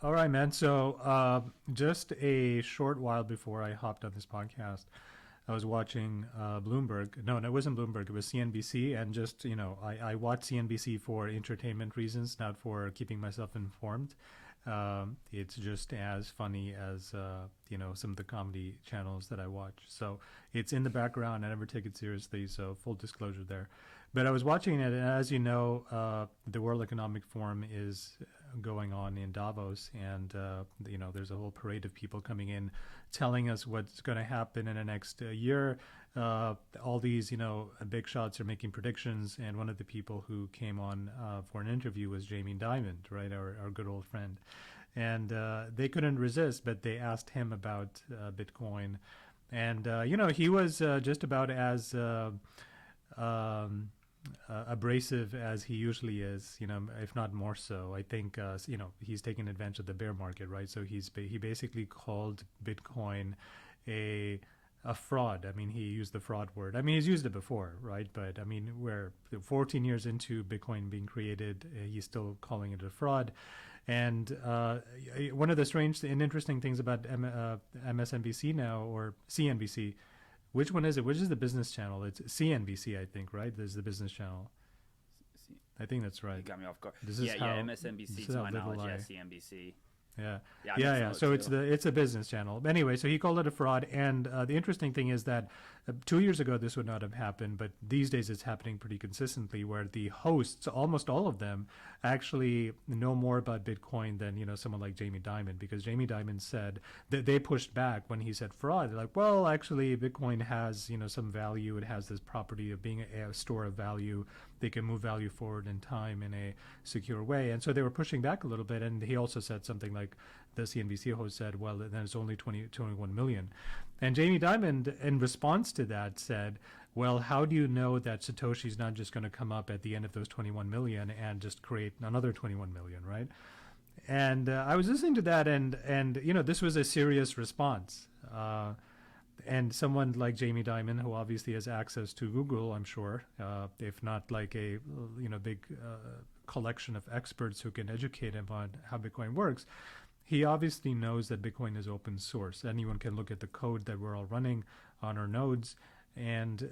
All right, man. So, just a short while before I hopped on this podcast, I was watching Bloomberg. No, it wasn't Bloomberg. It was CNBC. And just, I watch CNBC for entertainment reasons, not for keeping myself informed. It's just as funny as, some of the comedy channels that I watch. So it's in the background. I never take it seriously. So full disclosure there. But I was watching it. And as you know, the World Economic Forum is going on in Davos. And, there's a whole parade of people coming in telling us what's going to happen in the next year. All these, big shots are making predictions. And one of the people who came on for an interview was Jamie Dimon, right? Our good old friend. And they couldn't resist, but they asked him about Bitcoin. And, he was just about as abrasive as he usually is, if not more so. I think, he's taking advantage of the bear market, right? So he basically called Bitcoin a fraud. I mean, he used the fraud word. I mean, he's used it before, right? But I mean, we're 14 years into Bitcoin being created. He's still calling it a fraud. And one of the strange and interesting things about MSNBC now, or CNBC, which one is it? Which is the business channel? It's CNBC, I think, right? There's the business channel. I think that's right. You got me off guard. This is MSNBC to my knowledge, CNBC. Yeah. So it's a business channel. Anyway, so he called it a fraud. And the interesting thing is that 2 years ago this would not have happened, but these days it's happening pretty consistently, where the hosts, almost all of them, actually know more about Bitcoin than someone like Jamie Dimon, because Jamie Dimon said that they pushed back when he said fraud. They're like, well, actually, Bitcoin has some value. It has this property of being a store of value. They can move value forward in time in a secure way. And so they were pushing back a little bit. And he also said something like the CNBC host said, well, then it's only 21 million. And Jamie Dimon, in response to that, said, well, how do you know that Satoshi's not just going to come up at the end of those 21 million and just create another 21 million, right? And I was listening to that, and this was a serious response. And someone like Jamie Dimon, who obviously has access to Google, I'm sure, if not like a big collection of experts who can educate him on how Bitcoin works, he obviously knows that Bitcoin is open source. Anyone can look at the code that we're all running on our nodes, and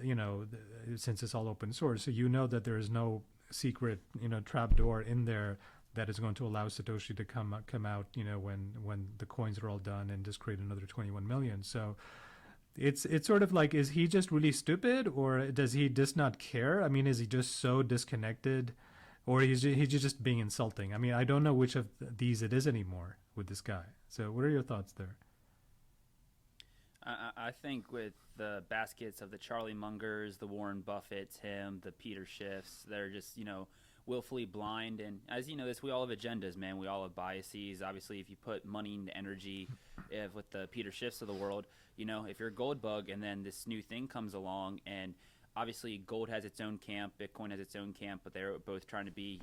since it's all open source, so that there is no secret trap door in there that is going to allow Satoshi to come out when the coins are all done and just create another 21 million. So it's sort of like, is he just really stupid, or does he just not care? I mean, is he just so disconnected, or he's just being insulting? I mean, I don't know which of these it is anymore with this guy. So what are your thoughts there? I think with the baskets of the Charlie Mungers, the Warren Buffetts, him, the Peter Schiffs, they're just, willfully blind. And as you know this, we all have agendas, man. We all have biases. Obviously, if you put money into energy, with the Peter Schiffs of the world, if you're a gold bug and then this new thing comes along, and obviously gold has its own camp, Bitcoin has its own camp, but they're both trying to be,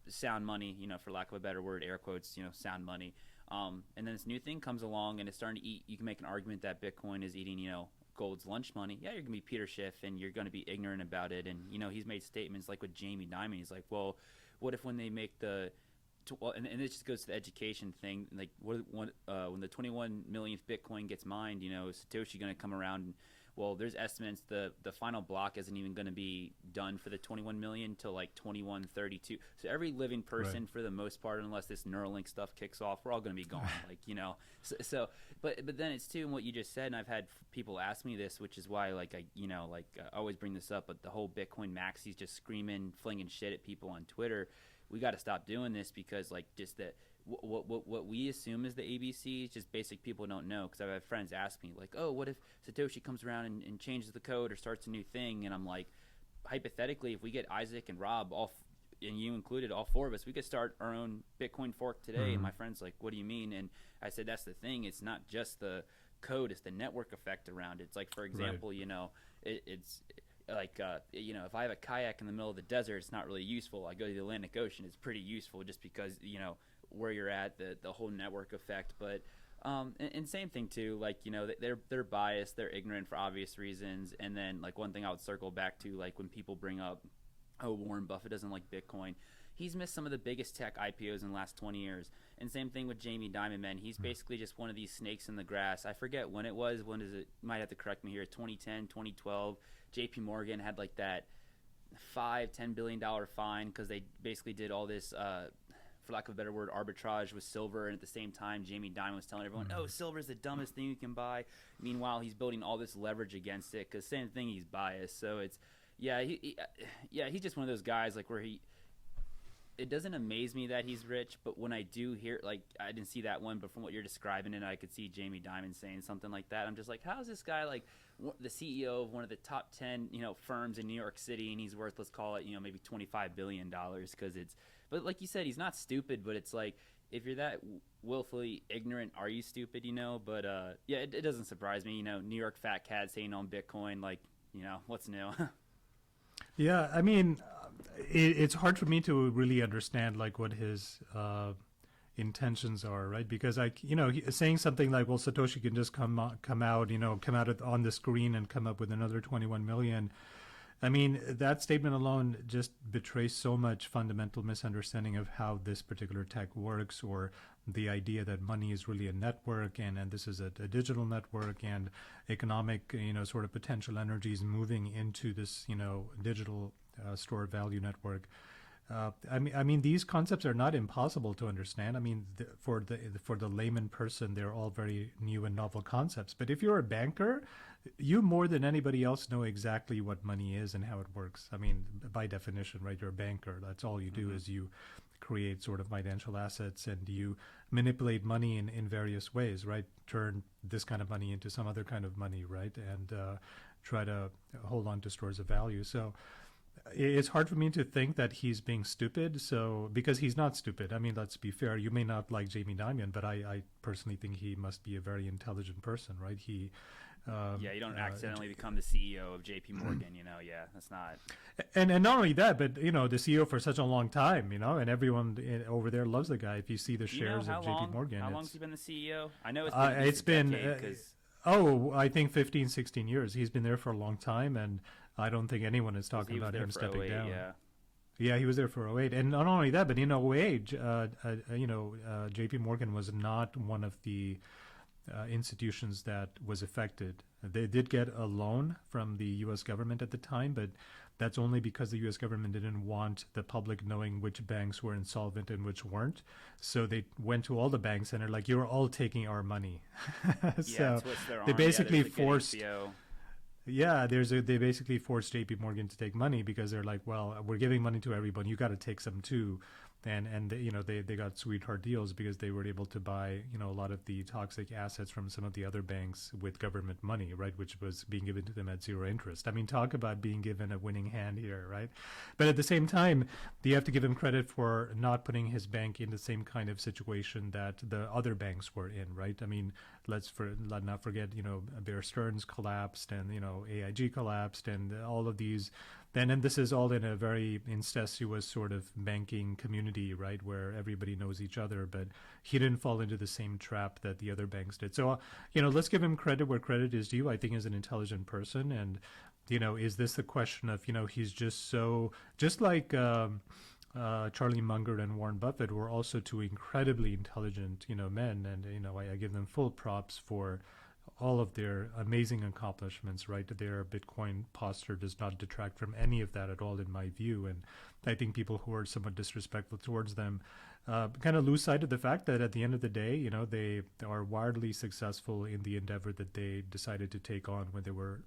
sound money, for lack of a better word, air quotes, sound money. And then this new thing comes along and it's starting to eat. You can make an argument that Bitcoin is eating, gold's lunch money. Yeah, you're going to be Peter Schiff and you're going to be ignorant about it. And, he's made statements like with Jamie Dimon. He's like, well, what if when they make and this just goes to the education thing, like when the 21 millionth Bitcoin gets mined, is Satoshi going to come around and, well, there's estimates the final block isn't even going to be done for the 21 million till like 2132. So every living person, right, for the most part, unless this Neuralink stuff kicks off, we're all going to be gone. But then it's too, and what you just said, and I've had people ask me this, which is why I always bring this up, but the whole Bitcoin maxis just screaming, flinging shit at people on Twitter. We got to stop doing this, because just that what we assume is the ABC is just basic people don't know. Because I've had friends ask me like, oh, what if Satoshi comes around and changes the code or starts a new thing? And I'm like, hypothetically, if we get Isaac and Rob, and you included, all four of us, we could start our own Bitcoin fork today. Mm-hmm. And my friend's like, what do you mean? And I said, that's the thing. It's not just the code, it's the network effect around it. It's like, for example, right, it's like, if I have a kayak in the middle of the desert, it's not really useful. I go to the Atlantic Ocean, it's pretty useful, just because, where you're at, the whole network effect. But and same thing too, like, they're biased, they're ignorant for obvious reasons. And then, like, one thing I would circle back to, like, when people bring up, oh, Warren Buffett doesn't like Bitcoin, he's missed some of the biggest tech IPOs in the last 20 years. And same thing with Jamie Dimon, man. He's basically just one of these snakes in the grass. I forget when it was. When is it? You might have to correct me here. 2010, 2012. JP Morgan had like that $5-10 billion fine because they basically did all this, for lack of a better word, arbitrage with silver. And at the same time, Jamie Dimon was telling everyone, oh, silver is the dumbest thing you can buy. Meanwhile, he's building all this leverage against it because same thing, he's biased. So it's, he's just one of those guys like where it doesn't amaze me that he's rich, but when I do hear, like, I didn't see that one, but from what you're describing, and I could see Jamie Dimon saying something like that, I'm just like, how is this guy, like, the CEO of one of the top 10, firms in New York City, and he's worth, let's call it, maybe $25 billion, because but like you said, he's not stupid, but it's like, if you're that willfully ignorant, are you stupid, but, it doesn't surprise me, New York fat cat saying on Bitcoin, like, what's new? Yeah, I mean, it's hard for me to really understand like what his intentions are, right? Because saying something like, "Well, Satoshi can just come out, on the screen and come up with another 21 million." I mean, that statement alone just betrays so much fundamental misunderstanding of how this particular tech works, or the idea that money is really a network, and this is a digital network, and economic, sort of potential energies moving into this, digital store of value network. I mean, these concepts are not impossible to understand. I mean, for the layman person, they're all very new and novel concepts. But if you're a banker, you more than anybody else know exactly what money is and how it works. I mean, by definition, right? You're a banker. That's all you do is you create sort of financial assets, and you manipulate money in various ways, right? Turn this kind of money into some other kind of money, right? And try to hold on to stores of value. So it's hard for me to think that he's being stupid. So, because he's not stupid. I mean, let's be fair. You may not like Jamie Dimon, but I personally think he must be a very intelligent person, right? You don't accidentally become the CEO of JP Morgan, that's not. And not only that, but, the CEO for such a long time, and everyone over there loves the guy. If you see the shares of JP Morgan. How long has he been the CEO? I know it's been I think 15, 16 years. He's been there for a long time, and I don't think anyone is talking about him stepping down. Yeah, he was there for 08. And not only that, but in 08, JP Morgan was not one of the institutions that was affected. They did get a loan from the U.S. government at the time, but that's only because the U.S. government didn't want the public knowing which banks were insolvent and which weren't. So they went to all the banks and are like, "You're all taking our money." So they basically forced. They basically forced JP Morgan to take money, because they're like, well, we're giving money to everyone, you got to take some too. And they got sweetheart deals because they were able to buy, a lot of the toxic assets from some of the other banks with government money, right, which was being given to them at zero interest. I mean, talk about being given a winning hand here, right? But at the same time, you have to give him credit for not putting his bank in the same kind of situation that the other banks were in, right? I mean, let's not forget, Bear Stearns collapsed, and AIG collapsed, and all of these. And this is all in a very incestuous sort of banking community, right, where everybody knows each other. But he didn't fall into the same trap that the other banks did. So, let's give him credit where credit is due. I think he's an intelligent person. And, is this the question of, he's just like Charlie Munger and Warren Buffett were also two incredibly intelligent, men. And, I give them full props for all of their amazing accomplishments, right? Their Bitcoin posture does not detract from any of that at all, in my view. And I think people who are somewhat disrespectful towards them kind of lose sight of the fact that at the end of the day, they are wildly successful in the endeavor that they decided to take on when they were,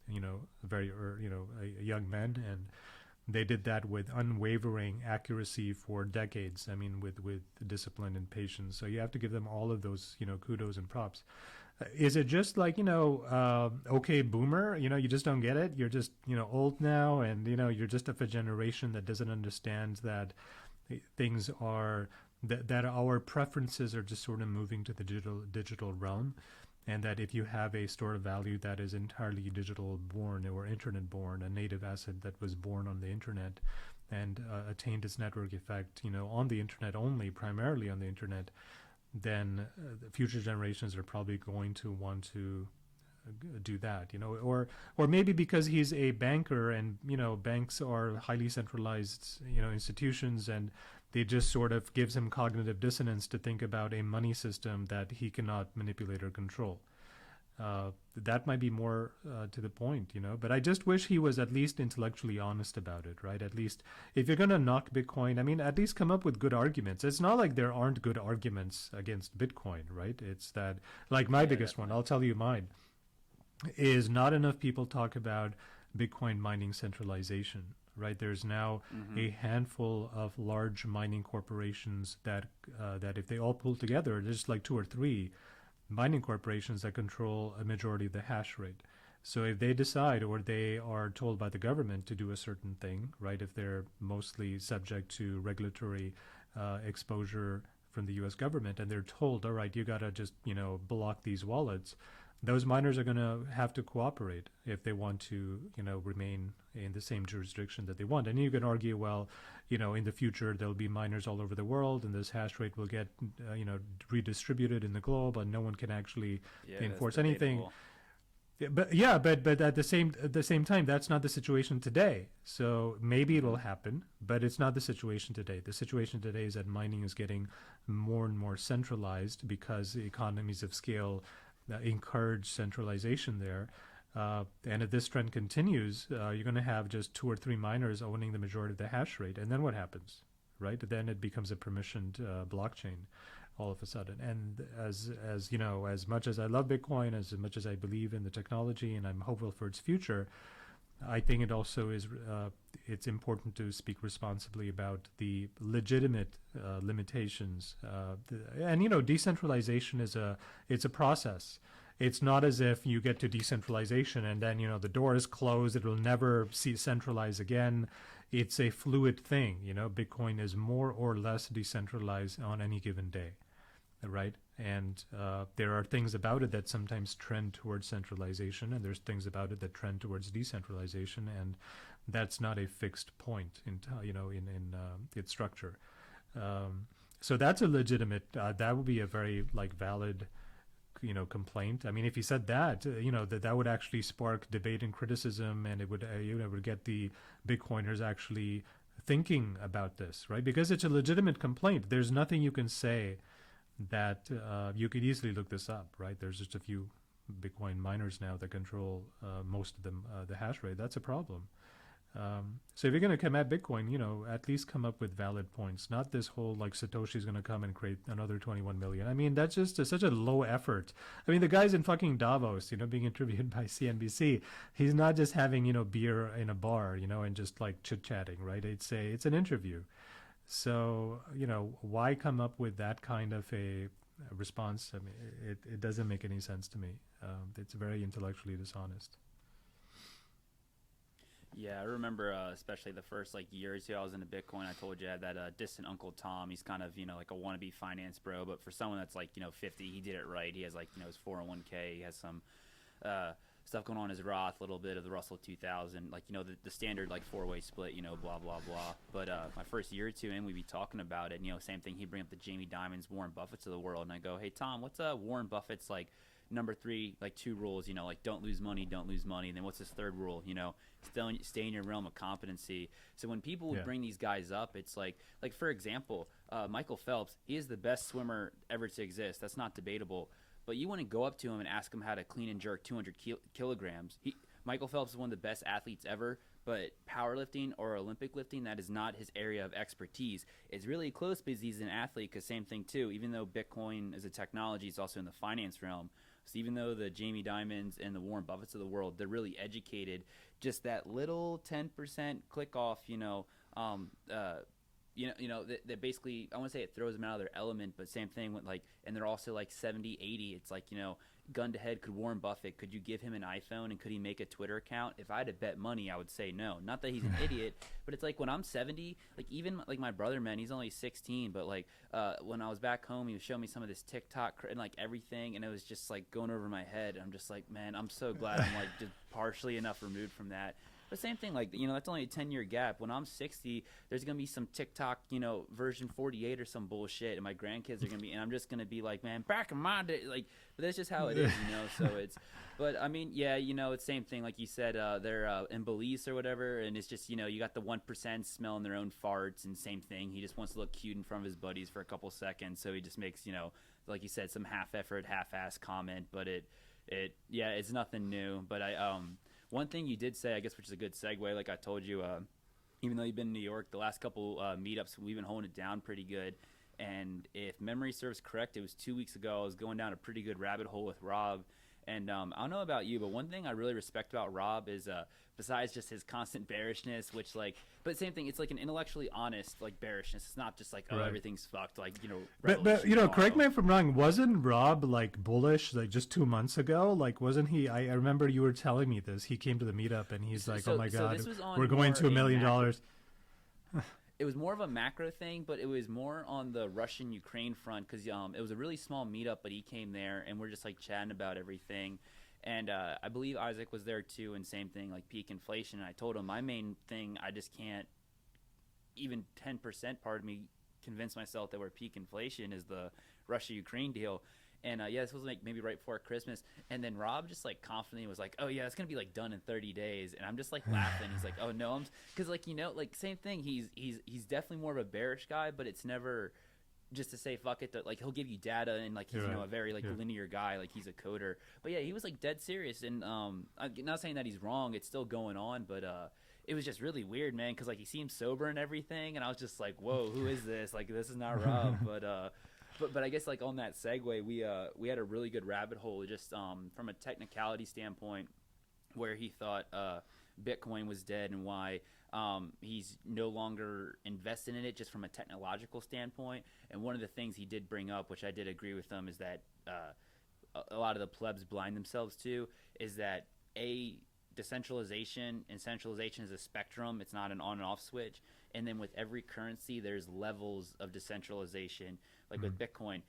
young men. And they did that with unwavering accuracy for decades. I mean, with discipline and patience. So you have to give them all of those, kudos and props. Is it just like, okay, boomer, you just don't get it? You're just, old now, and, you're just of a generation that doesn't understand that things are, that our preferences are just sort of moving to the digital realm, and that if you have a store of value that is entirely digital born or internet born, a native asset that was born on the internet and attained its network effect, on the internet only, primarily on the internet, then future generations are probably going to want to do that, or maybe because he's a banker, and banks are highly centralized institutions, and they just sort of gives him cognitive dissonance to think about a money system that he cannot manipulate or control. That might be more to the point, but I just wish he was at least intellectually honest about it, right? At least if you're going to knock Bitcoin, I mean, at least come up with good arguments. It's not like there aren't good arguments against Bitcoin, right? It's that, like my biggest definitely. one, I'll tell you mine, is not enough people talk about Bitcoin mining centralization, right? There's now a handful of large mining corporations that if they all pull together, there's like two or three mining corporations that control a majority of the hash rate. So if they decide, or they are told by the government to do a certain thing, right? If they're mostly subject to regulatory exposure from the U.S. government, and they're told, all right, you gotta just block these wallets, those miners are going to have to cooperate if they want to, remain in the same jurisdiction that they want. And you can argue, well, in the future there'll be miners all over the world, and this hash rate will get, redistributed in the globe, and no one can actually enforce anything. But at the same time, that's not the situation today. So maybe it'll happen, but it's not the situation today. The situation today is that mining is getting more and more centralized because the economies of scale encourage centralization there. And if this trend continues, you're going to have just two or three miners owning the majority of the hash rate. And then what happens, right? Then it becomes a permissioned blockchain all of a sudden. And as much as I love Bitcoin, as much as I believe in the technology and I'm hopeful for its future, I think it also is it's important to speak responsibly about the legitimate limitations. Decentralization it's a process. It's not as if you get to decentralization and then the door is closed. It will never see centralize again. It's a fluid thing. Bitcoin is more or less decentralized on any given day, right? And there are things about it that sometimes trend towards centralization, and there's things about it that trend towards decentralization, and that's not a fixed point in its structure. So that's a legitimate. That would be a very valid, complaint. I mean, if he said that, that would actually spark debate and criticism, and it would would get the Bitcoiners actually thinking about this, right? Because it's a legitimate complaint. There's nothing you can say that you could easily look this up, right? There's just a few Bitcoin miners now that control most of them, the hash rate. That's a problem. So if you're going to come at Bitcoin, at least come up with valid points. Not this whole Satoshi's going to come and create another 21 million. I mean, that's just such a low effort. I mean, the guy's in fucking Davos, being interviewed by CNBC. He's not just having beer in a bar, and just chit chatting, right? It's an interview. So, why come up with that kind of a response? I mean, it doesn't make any sense to me. It's very intellectually dishonest. Yeah, I remember especially the first year or two I was into Bitcoin. I told you I had that distant Uncle Tom. He's kind of like a wannabe finance bro, but for someone that's 50, he did it right. He has his 401k. He has some stuff going on his Roth, a little bit of the Russell 2000, the standard four-way split, blah blah blah. But my first year or two in, we'd be talking about it. Same thing. He'd bring up the Jamie Dimons, Warren Buffett's of the world, and I go, hey Tom, what's Warren Buffett's number 3 2 rules? Don't lose money, don't lose money. And then what's his third rule? Stay in your realm of competency. So when people would bring these guys up, it's like for example, Michael Phelps, he is the best swimmer ever to exist. That's not debatable. But you want to go up to him and ask him how to clean and jerk 200 kilograms. Michael Phelps is one of the best athletes ever, but powerlifting or Olympic lifting, that is not his area of expertise. It's really close because he's an athlete, because same thing too. Even though Bitcoin is a technology, it's also in the finance realm. So even though the Jamie Dimons and the Warren Buffetts of the world, they're really educated, just that little 10% click off, that basically, I want to say it throws them out of their element, but same thing with and they're also 70, 80. It's gun to head, could Warren Buffett, could you give him an iPhone and could he make a Twitter account? If I had to bet money, I would say no. Not that he's an idiot, but it's when I'm 70, even my brother, man, he's only 16, but when I was back home, he was showing me some of this TikTok and everything, and it was just going over my head. I'm just man, I'm so glad I'm just partially enough removed from that. But same thing, like, that's only a 10-year gap. When I'm 60, there's gonna be some TikTok, version 48 or some bullshit, and my grandkids are gonna be, and I'm just gonna be like, man, back in my day, like, but that's just how it is, So it's, but I mean, yeah, it's same thing, like you said, they're in Belize or whatever, and it's just, you got the 1% smelling their own farts, and same thing, he just wants to look cute in front of his buddies for a couple seconds, so he just makes, like you said, some half effort, half ass comment, but yeah, it's nothing new. But one thing you did say, I guess, which is a good segue, like I told you, even though you've been in New York, the last couple meetups, we've been holding it down pretty good. And if memory serves correct, it was 2 weeks ago. I was going down a pretty good rabbit hole with Rob. And I don't know about you, but one thing I really respect about Rob is, besides just his constant bearishness, which, like, but same thing, it's like an intellectually honest, like, bearishness. It's not just like, oh, right, everything's fucked, like, But correct me if I'm wrong. Wasn't Rob like bullish like just 2 months ago? Like, wasn't he? I remember you were telling me this. He came to the meetup and he's like, oh my god, we're going to $1 million. It was more of a macro thing, but it was more on the Russian-Ukraine front because it was a really small meetup, but he came there, and we're just, like, chatting about everything. And I believe Isaac was there, too, and same thing, like, peak inflation. And I told him my main thing, I just can't even 10%, part of me, convince myself that we're peak inflation is the Russia-Ukraine deal. And this was like maybe right before Christmas, and then Rob just like confidently was like, "Oh yeah, it's gonna be like done in 30 days," and I'm just like laughing. He's like, "Oh no," because like like same thing. He's definitely more of a bearish guy, but it's never just to say fuck it. Like he'll give you data and like he's a very like linear guy, like he's a coder. But yeah, he was like dead serious, and I'm not saying that he's wrong. It's still going on, but it was just really weird, man, because like he seemed sober and everything, and I was just like, "Whoa, who is this? Like this is not Rob," But I guess like on that segue, we had a really good rabbit hole just from a technicality standpoint, where he thought Bitcoin was dead and why he's no longer invested in it just from a technological standpoint. And one of the things he did bring up, which I did agree with him, is that a lot of the plebs blind themselves to is that decentralization and centralization is a spectrum. It's not an on and off switch. And then with every currency, there's levels of decentralization. Like with Bitcoin,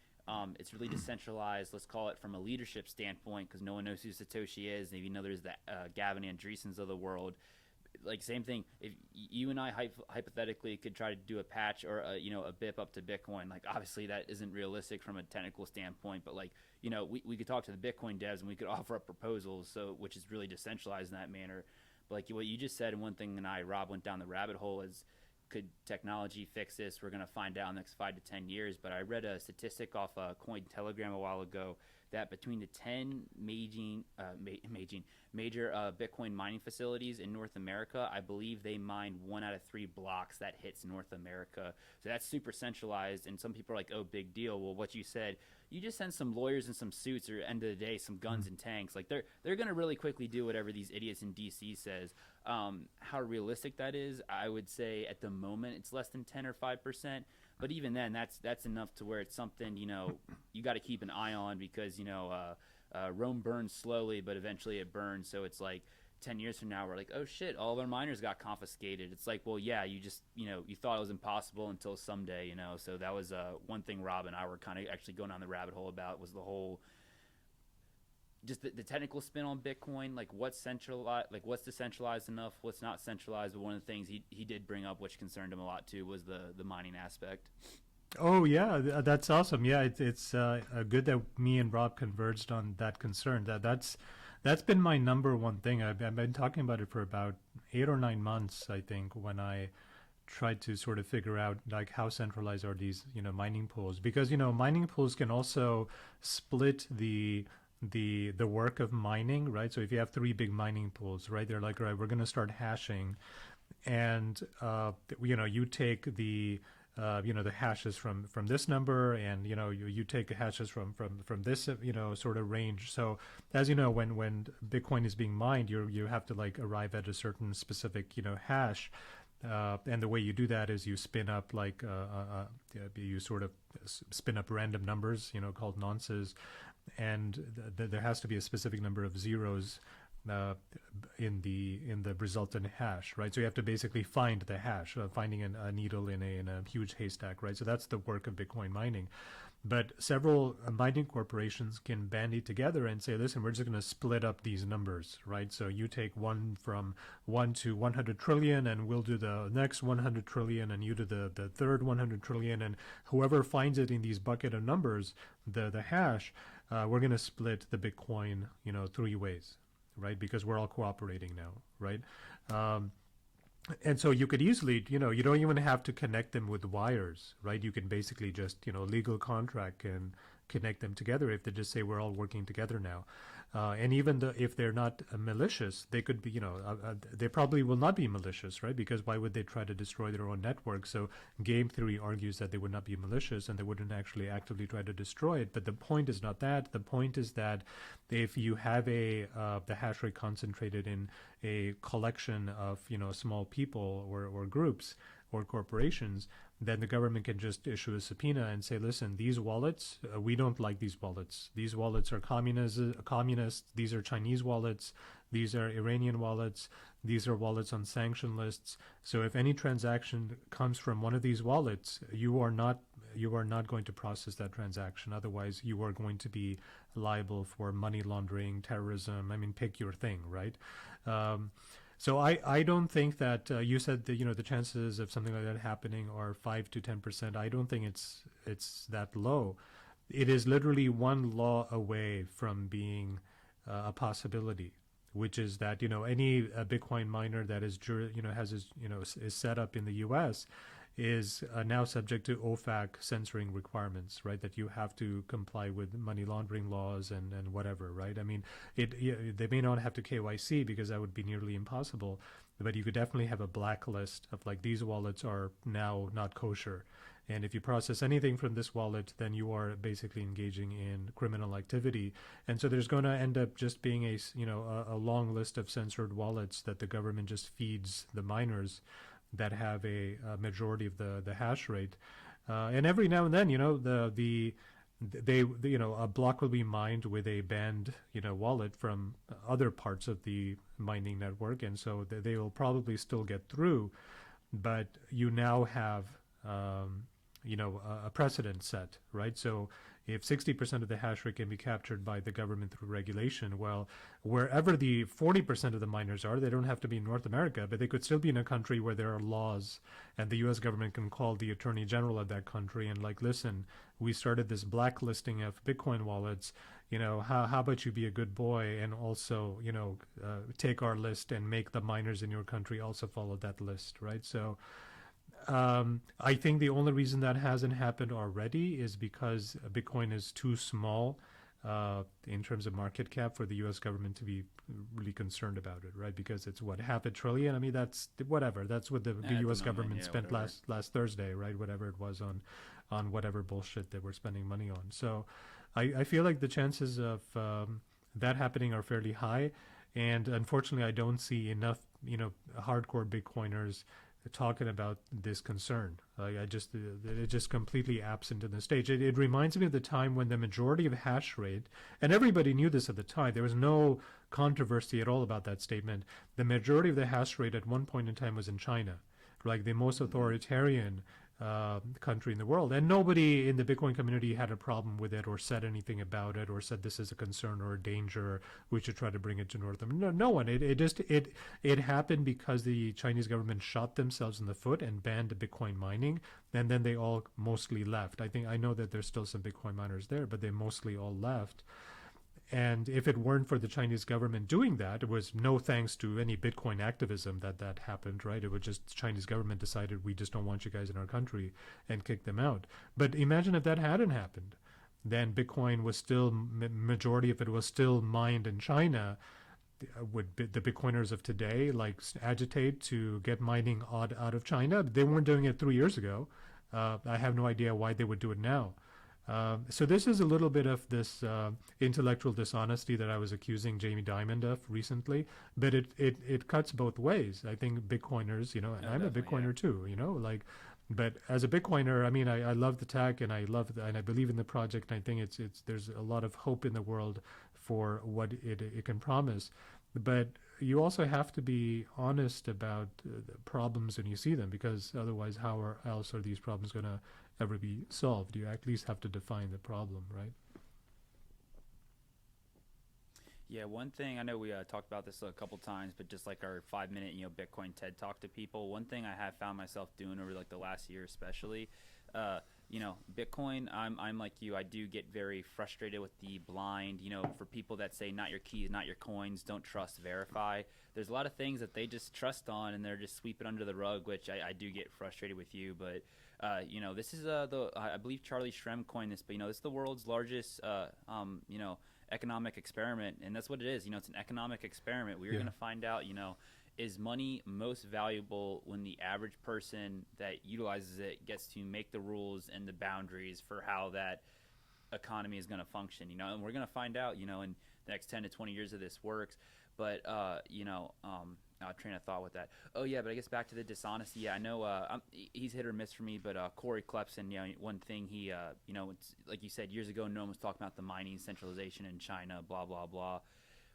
it's really decentralized. Let's call it from a leadership standpoint, because no one knows who Satoshi is. And even though there's the Gavin Andresens of the world, like same thing. If you and I hypothetically could try to do a patch or a BIP up to Bitcoin, like obviously that isn't realistic from a technical standpoint. But like we could talk to the Bitcoin devs and we could offer up proposals, which is really decentralized in that manner. But like what you just said, and one thing that Rob went down the rabbit hole is, could technology fix this? We're going to find out in the next 5 to 10 years. But I read a statistic off Cointelegram a while ago that between the 10 major Bitcoin mining facilities in North America, I believe they mine 1 out of 3 blocks that hits North America. So that's super centralized. And some people are like, oh, big deal. Well, what you said, you just send some lawyers and some suits, or end of the day, some guns and tanks. Like they're going to really quickly do whatever these idiots in DC says. How realistic that is, I would say at the moment it's less than 10 or 5%. But even then, that's enough to where it's something you got to keep an eye on, because Rome burns slowly, but eventually it burns. So it's like 10 years from now, we're like, oh shit, all of our miners got confiscated. It's like, well, yeah, you just you thought it was impossible until someday, So that was one thing Rob and I were kind of actually going down the rabbit hole about, was the whole just the technical spin on Bitcoin, like what's centralized, like what's decentralized enough, what's not centralized. But one of the things he did bring up, which concerned him a lot too, was the mining aspect. Oh yeah, that's awesome. Yeah, it's good that me and Rob converged on that concern. That's been my number one thing. I've been talking about it for about 8 or 9 months, I think, when I tried to sort of figure out like how centralized are these mining pools, because mining pools can also split the work of mining, right? So if you have 3 big mining pools, right, they're like, all right, we're going to start hashing, and you take the the hashes from this number, and you take the hashes from this sort of range. So as when Bitcoin is being mined, you have to like arrive at a certain specific hash. And the way you do that is you spin up like you sort of spin up random numbers, called nonces, and there has to be a specific number of zeros in the resultant hash, right? So you have to basically find the hash, finding a needle in a huge haystack, right? So that's the work of Bitcoin mining. But several mining corporations can bandy together and say, listen, we're just going to split up these numbers, right? So you take one from 1 to 100 trillion, and we'll do the next 100 trillion, and you do the third 100 trillion, and whoever finds it in these bucket of numbers, the hash, we're going to split the Bitcoin, 3 ways, right? Because we're all cooperating now, right? And so you could easily, you don't even have to connect them with wires, right? You can basically just, legal contract and connect them together if they just say we're all working together now. And even if they're not malicious, they could be, they probably will not be malicious, right? Because why would they try to destroy their own network? So game theory argues that they would not be malicious and they wouldn't actually actively try to destroy it. But the point is not that. The point is that if you have the hash rate concentrated in a collection of, small people or groups or corporations, then the government can just issue a subpoena and say, listen, these wallets, we don't like these wallets. These wallets are communist. These are Chinese wallets. These are Iranian wallets. These are wallets on sanction lists. So if any transaction comes from one of these wallets, you are not going to process that transaction. Otherwise, you are going to be liable for money laundering, terrorism. I mean, pick your thing, right? So I don't think that you said that the chances of something like that happening are 5 to 10%. I don't think it's that low. It is literally one law away from being a possibility, which is that any Bitcoin miner that is is set up in the U.S. is now subject to OFAC censoring requirements, right? That you have to comply with money laundering laws and whatever, right? I mean, they may not have to KYC because that would be nearly impossible, but you could definitely have a blacklist of like these wallets are now not kosher. And if you process anything from this wallet, then you are basically engaging in criminal activity. And so there's going to end up just being a long list of censored wallets that the government just feeds the miners that have a majority of the hash rate, and every now and then, a block will be mined with a banned, wallet from other parts of the mining network, and so they will probably still get through, but you now have, a precedent set, right? So if 60% of the hash rate can be captured by the government through regulation, well, wherever the 40% of the miners are, they don't have to be in North America, but they could still be in a country where there are laws, and the U.S. government can call the attorney general of that country and like, listen, we started this blacklisting of Bitcoin wallets. How about you be a good boy and also, take our list and make the miners in your country also follow that list, right? So I think the only reason that hasn't happened already is because Bitcoin is too small in terms of market cap for the U.S. government to be really concerned about it, right? Because it's half a trillion. I mean, that's whatever. That's what the U.S. government spent last Thursday, right? Whatever it was on whatever bullshit they were spending money on. So I feel like the chances of that happening are fairly high, and unfortunately, I don't see enough hardcore Bitcoiners talking about this concern. It's just completely absent in the stage. It reminds me of the time when the majority of hash rate, and everybody knew this at the time, there was no controversy at all about that statement. The majority of the hash rate at one point in time was in China, like the most authoritarian country in the world, and nobody in the Bitcoin community had a problem with it or said anything about it or said this is a concern or a danger, we should try to bring it to North America. No one. It happened because the Chinese government shot themselves in the foot and banned Bitcoin mining, and then they all mostly left. I know that there's still some Bitcoin miners there, but they mostly all left. And if it weren't for the Chinese government doing that, it was no thanks to any Bitcoin activism that happened, right? It was just the Chinese government decided we just don't want you guys in our country and kicked them out. But imagine if that hadn't happened. Then Bitcoin was still, majority of it was still mined in China. Would the Bitcoiners of today like agitate to get mining out of China? They weren't doing it 3 years ago. I have no idea why they would do it now. So this is a little bit of this intellectual dishonesty that I was accusing Jamie Dimon of recently, but it cuts both ways. I think Bitcoiners, and I'm a Bitcoiner too, but as a Bitcoiner, I mean, I love the tech and I believe in the project. And I think there's a lot of hope in the world for what it can promise, but you also have to be honest about the problems when you see them, because otherwise, else are these problems going to ever be solved. You at least have to define the problem, right? Yeah, one thing I know we talked about this a couple times, but just like our 5 minute, Bitcoin TED talk to people. One thing I have found myself doing over like the last year, especially, Bitcoin. I'm like you. I do get very frustrated with the blind. For people that say not your keys, not your coins, don't trust, verify. There's a lot of things that they just trust on, and they're just sweeping under the rug, which I do get frustrated with you. But this is I believe Charlie Shrem coined this, but this is the world's largest economic experiment, and that's what it is. It's an economic experiment. We're going to find out, is money most valuable when the average person that utilizes it gets to make the rules and the boundaries for how that economy is going to function, and we're going to find out, in the next 10 to 20 years of this works. But, train of thought with that. Oh yeah, but I guess back to the dishonesty. Yeah, I know he's hit or miss for me, but Corey Klepson, one thing he, it's, like you said, years ago, no one was talking about the mining centralization in China, blah blah blah.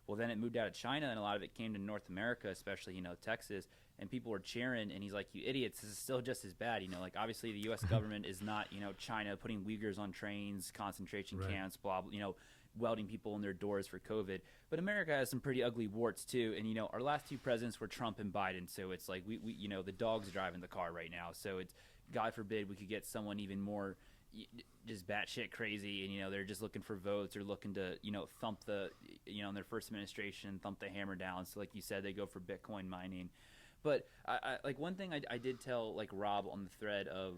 Well, then it moved out of China, and a lot of it came to North America, especially Texas, and people were cheering, and he's like, "You idiots! This is still just as bad." Like obviously the U.S. government is not China putting Uyghurs on trains, concentration camps, blah blah. Welding people in their doors for COVID. But America has some pretty ugly warts too. And our last two presidents were Trump and Biden. So it's like we the dog's driving the car right now. So it's, God forbid we could get someone even more just batshit crazy, and they're just looking for votes or looking to thump the in their first administration, thump the hammer down. So like you said, they go for Bitcoin mining. But I like one thing I did tell like Rob on the thread of,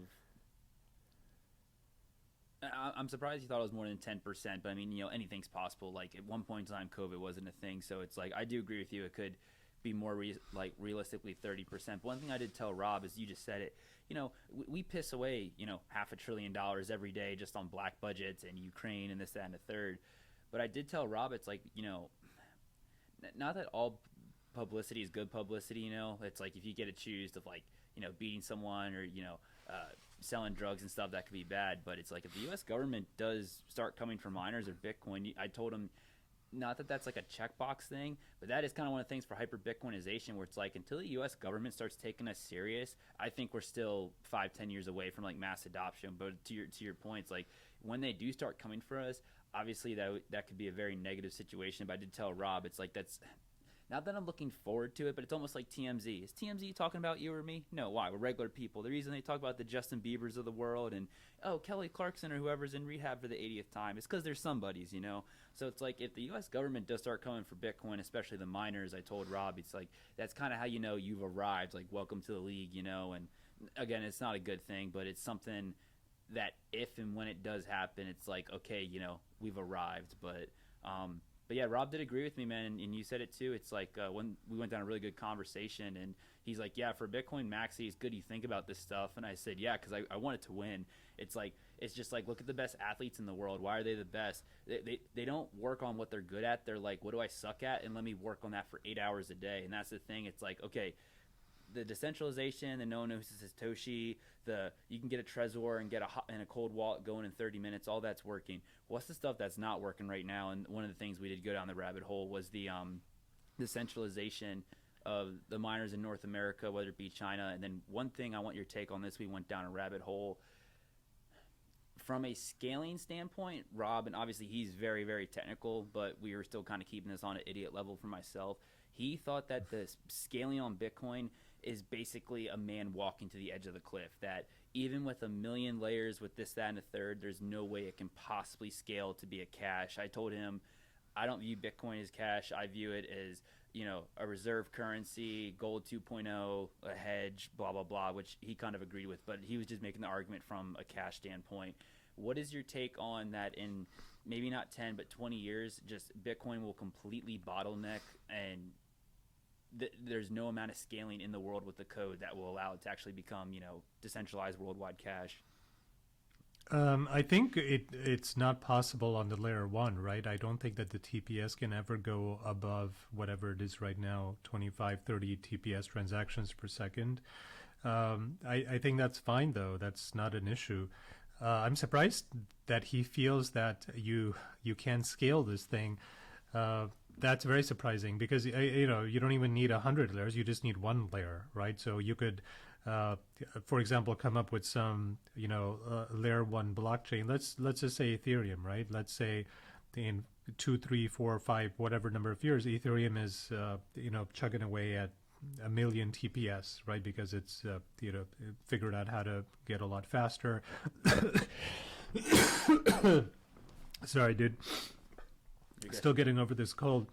I'm surprised you thought it was more than 10%, but I mean, anything's possible. Like at one point in time, COVID wasn't a thing, so it's like I do agree with you. It could be more realistically 30%. But one thing I did tell Rob is, you just said it. We piss away $500 billion every day just on black budgets and Ukraine and this, that, and the third. But I did tell Rob, it's like not that all publicity is good publicity. It's like if you get accused of beating someone or selling drugs and stuff, that could be bad. But it's like if the U.S. government does start coming for miners or Bitcoin, I told him, not that that's like a checkbox thing, but that is kind of one of the things for hyper Bitcoinization, where it's like until the U.S. government starts taking us serious, I think we're still 5-10 years away from like mass adoption. But to your point, it's like when they do start coming for us, obviously that could be a very negative situation. But I did tell Rob, it's like that's. Not that I'm looking forward to it, but it's almost like TMZ. Is TMZ talking about you or me? No, why? We're regular people. The reason they talk about the Justin Biebers of the world and, Kelly Clarkson or whoever's in rehab for the 80th time, it's because they're somebodies, So it's like if the U.S. government does start coming for Bitcoin, especially the miners, I told Rob, it's like that's kind of how you've arrived, like welcome to the league, And again, it's not a good thing, but it's something that if and when it does happen, it's like, okay, we've arrived. But yeah, Rob did agree with me, man, and you said it too. It's like when we went down a really good conversation, and he's like, yeah, for Bitcoin Maxi, it's good you think about this stuff. And I said, yeah, because I want it to win. It's just like, look at the best athletes in the world. Why are they the best? They don't work on what they're good at. They're like, what do I suck at? And let me work on that for 8 hours a day. And that's the thing. It's like, okay, the decentralization, the no one knows Satoshi, you can get a Trezor and get a cold wallet going in 30 minutes, all that's working. What's the stuff that's not working right now? And one of the things we did go down the rabbit hole was the centralization of the miners in North America, whether it be China. And then one thing I want your take on this, we went down a rabbit hole. From a scaling standpoint, Rob, and obviously he's very, very technical, but we were still kind of keeping this on an idiot level for myself. He thought that the scaling on Bitcoin is basically a man walking to the edge of the cliff, that even with a million layers with this, that, and the third, there's no way it can possibly scale to be a cash. I told him I don't view Bitcoin as cash. I view it as, a reserve currency, gold 2.0, a hedge, blah, blah, blah, which he kind of agreed with, but he was just making the argument from a cash standpoint. What is your take on that in maybe not 10, but 20 years, just Bitcoin will completely bottleneck and there's no amount of scaling in the world with the code that will allow it to actually become, decentralized worldwide cash? I think it's not possible on the layer one, right? I don't think that the TPS can ever go above whatever it is right now, 25, 30 TPS transactions per second. I think that's fine, though. That's not an issue. I'm surprised that he feels that you can scale this thing. That's very surprising because you don't even need 100 layers. You just need one layer, right? So you could for example, come up with some, layer one blockchain. Let's just say Ethereum, right? Let's say in 2, 3, 4, 5, whatever number of years, Ethereum is, chugging away at a million TPS, right? Because it's, figured out how to get a lot faster. Sorry, dude. Still getting over this cold.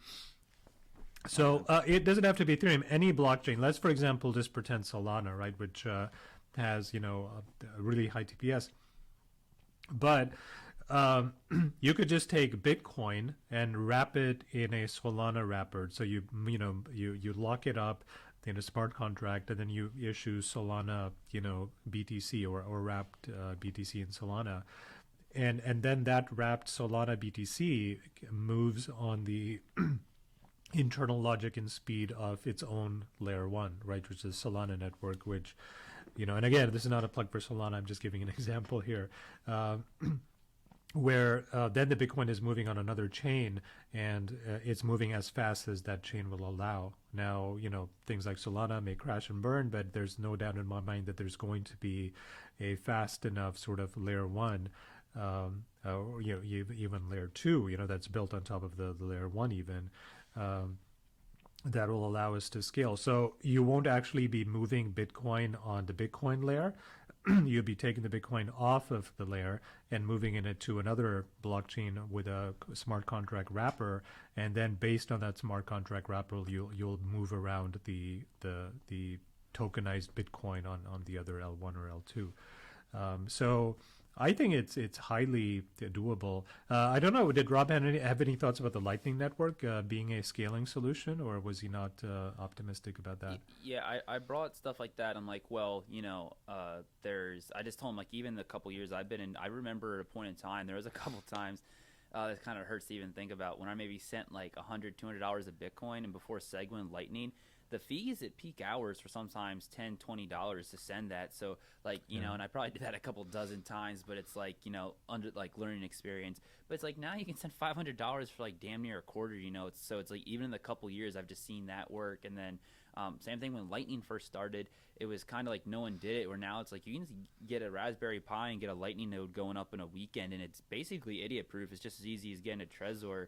So it doesn't have to be Ethereum. Any blockchain. Let's, for example, just pretend Solana, right, which has a really high TPS. But you could just take Bitcoin and wrap it in a Solana wrapper. So you lock it up in a smart contract, and then you issue Solana, BTC or wrapped BTC in Solana. And then that wrapped Solana BTC moves on the internal logic and speed of its own layer one, right, which is Solana network, which, and again, this is not a plug for Solana, I'm just giving an example here, where then the Bitcoin is moving on another chain, and it's moving as fast as that chain will allow. Now, things like Solana may crash and burn, but there's no doubt in my mind that there's going to be a fast enough sort of layer one, or even layer two, that's built on top of the layer one even, that will allow us to scale. So you won't actually be moving Bitcoin on the Bitcoin layer. You'll be taking the Bitcoin off of the layer and moving it to another blockchain with a smart contract wrapper, and then based on that smart contract wrapper, you'll move around the tokenized Bitcoin on the other L1 or L2. So I think it's highly doable. I don't know. Did Rob have any thoughts about the Lightning Network being a scaling solution, or was he not optimistic about that? Yeah, I brought stuff like that. I'm like, well, I just told him, like, even the couple years I've been in, I remember at a point in time, there was a couple times, it kind of hurts to even think about, when I maybe sent like $100, $200 of Bitcoin, and before Segwin Lightning, the fees at peak hours for sometimes $10, $20 to send that. So like, and I probably did that a couple dozen times, but it's like, under like learning experience. But it's like now you can send $500 for like damn near a quarter, it's like even in the couple years I've just seen that work. And then same thing when Lightning first started, it was kind of like no one did it, where now it's like you can get a Raspberry Pi and get a Lightning node going up in a weekend, and it's basically idiot proof. It's just as easy as getting a Trezor.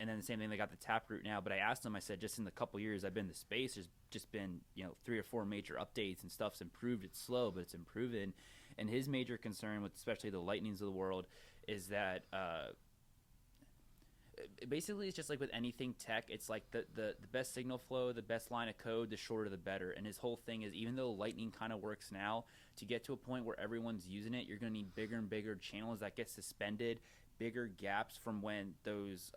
And then the same thing, they got the Taproot now. But I asked him, I said, just in the couple years I've been in the space, there's just been, 3 or 4 major updates, and stuff's improved. It's slow, but it's improving. And his major concern with especially the Lightnings of the world is that basically it's just like with anything tech, it's like the best signal flow, the best line of code, the shorter the better. And his whole thing is, even though Lightning kind of works now, to get to a point where everyone's using it, you're going to need bigger and bigger channels that get suspended, bigger gaps from when those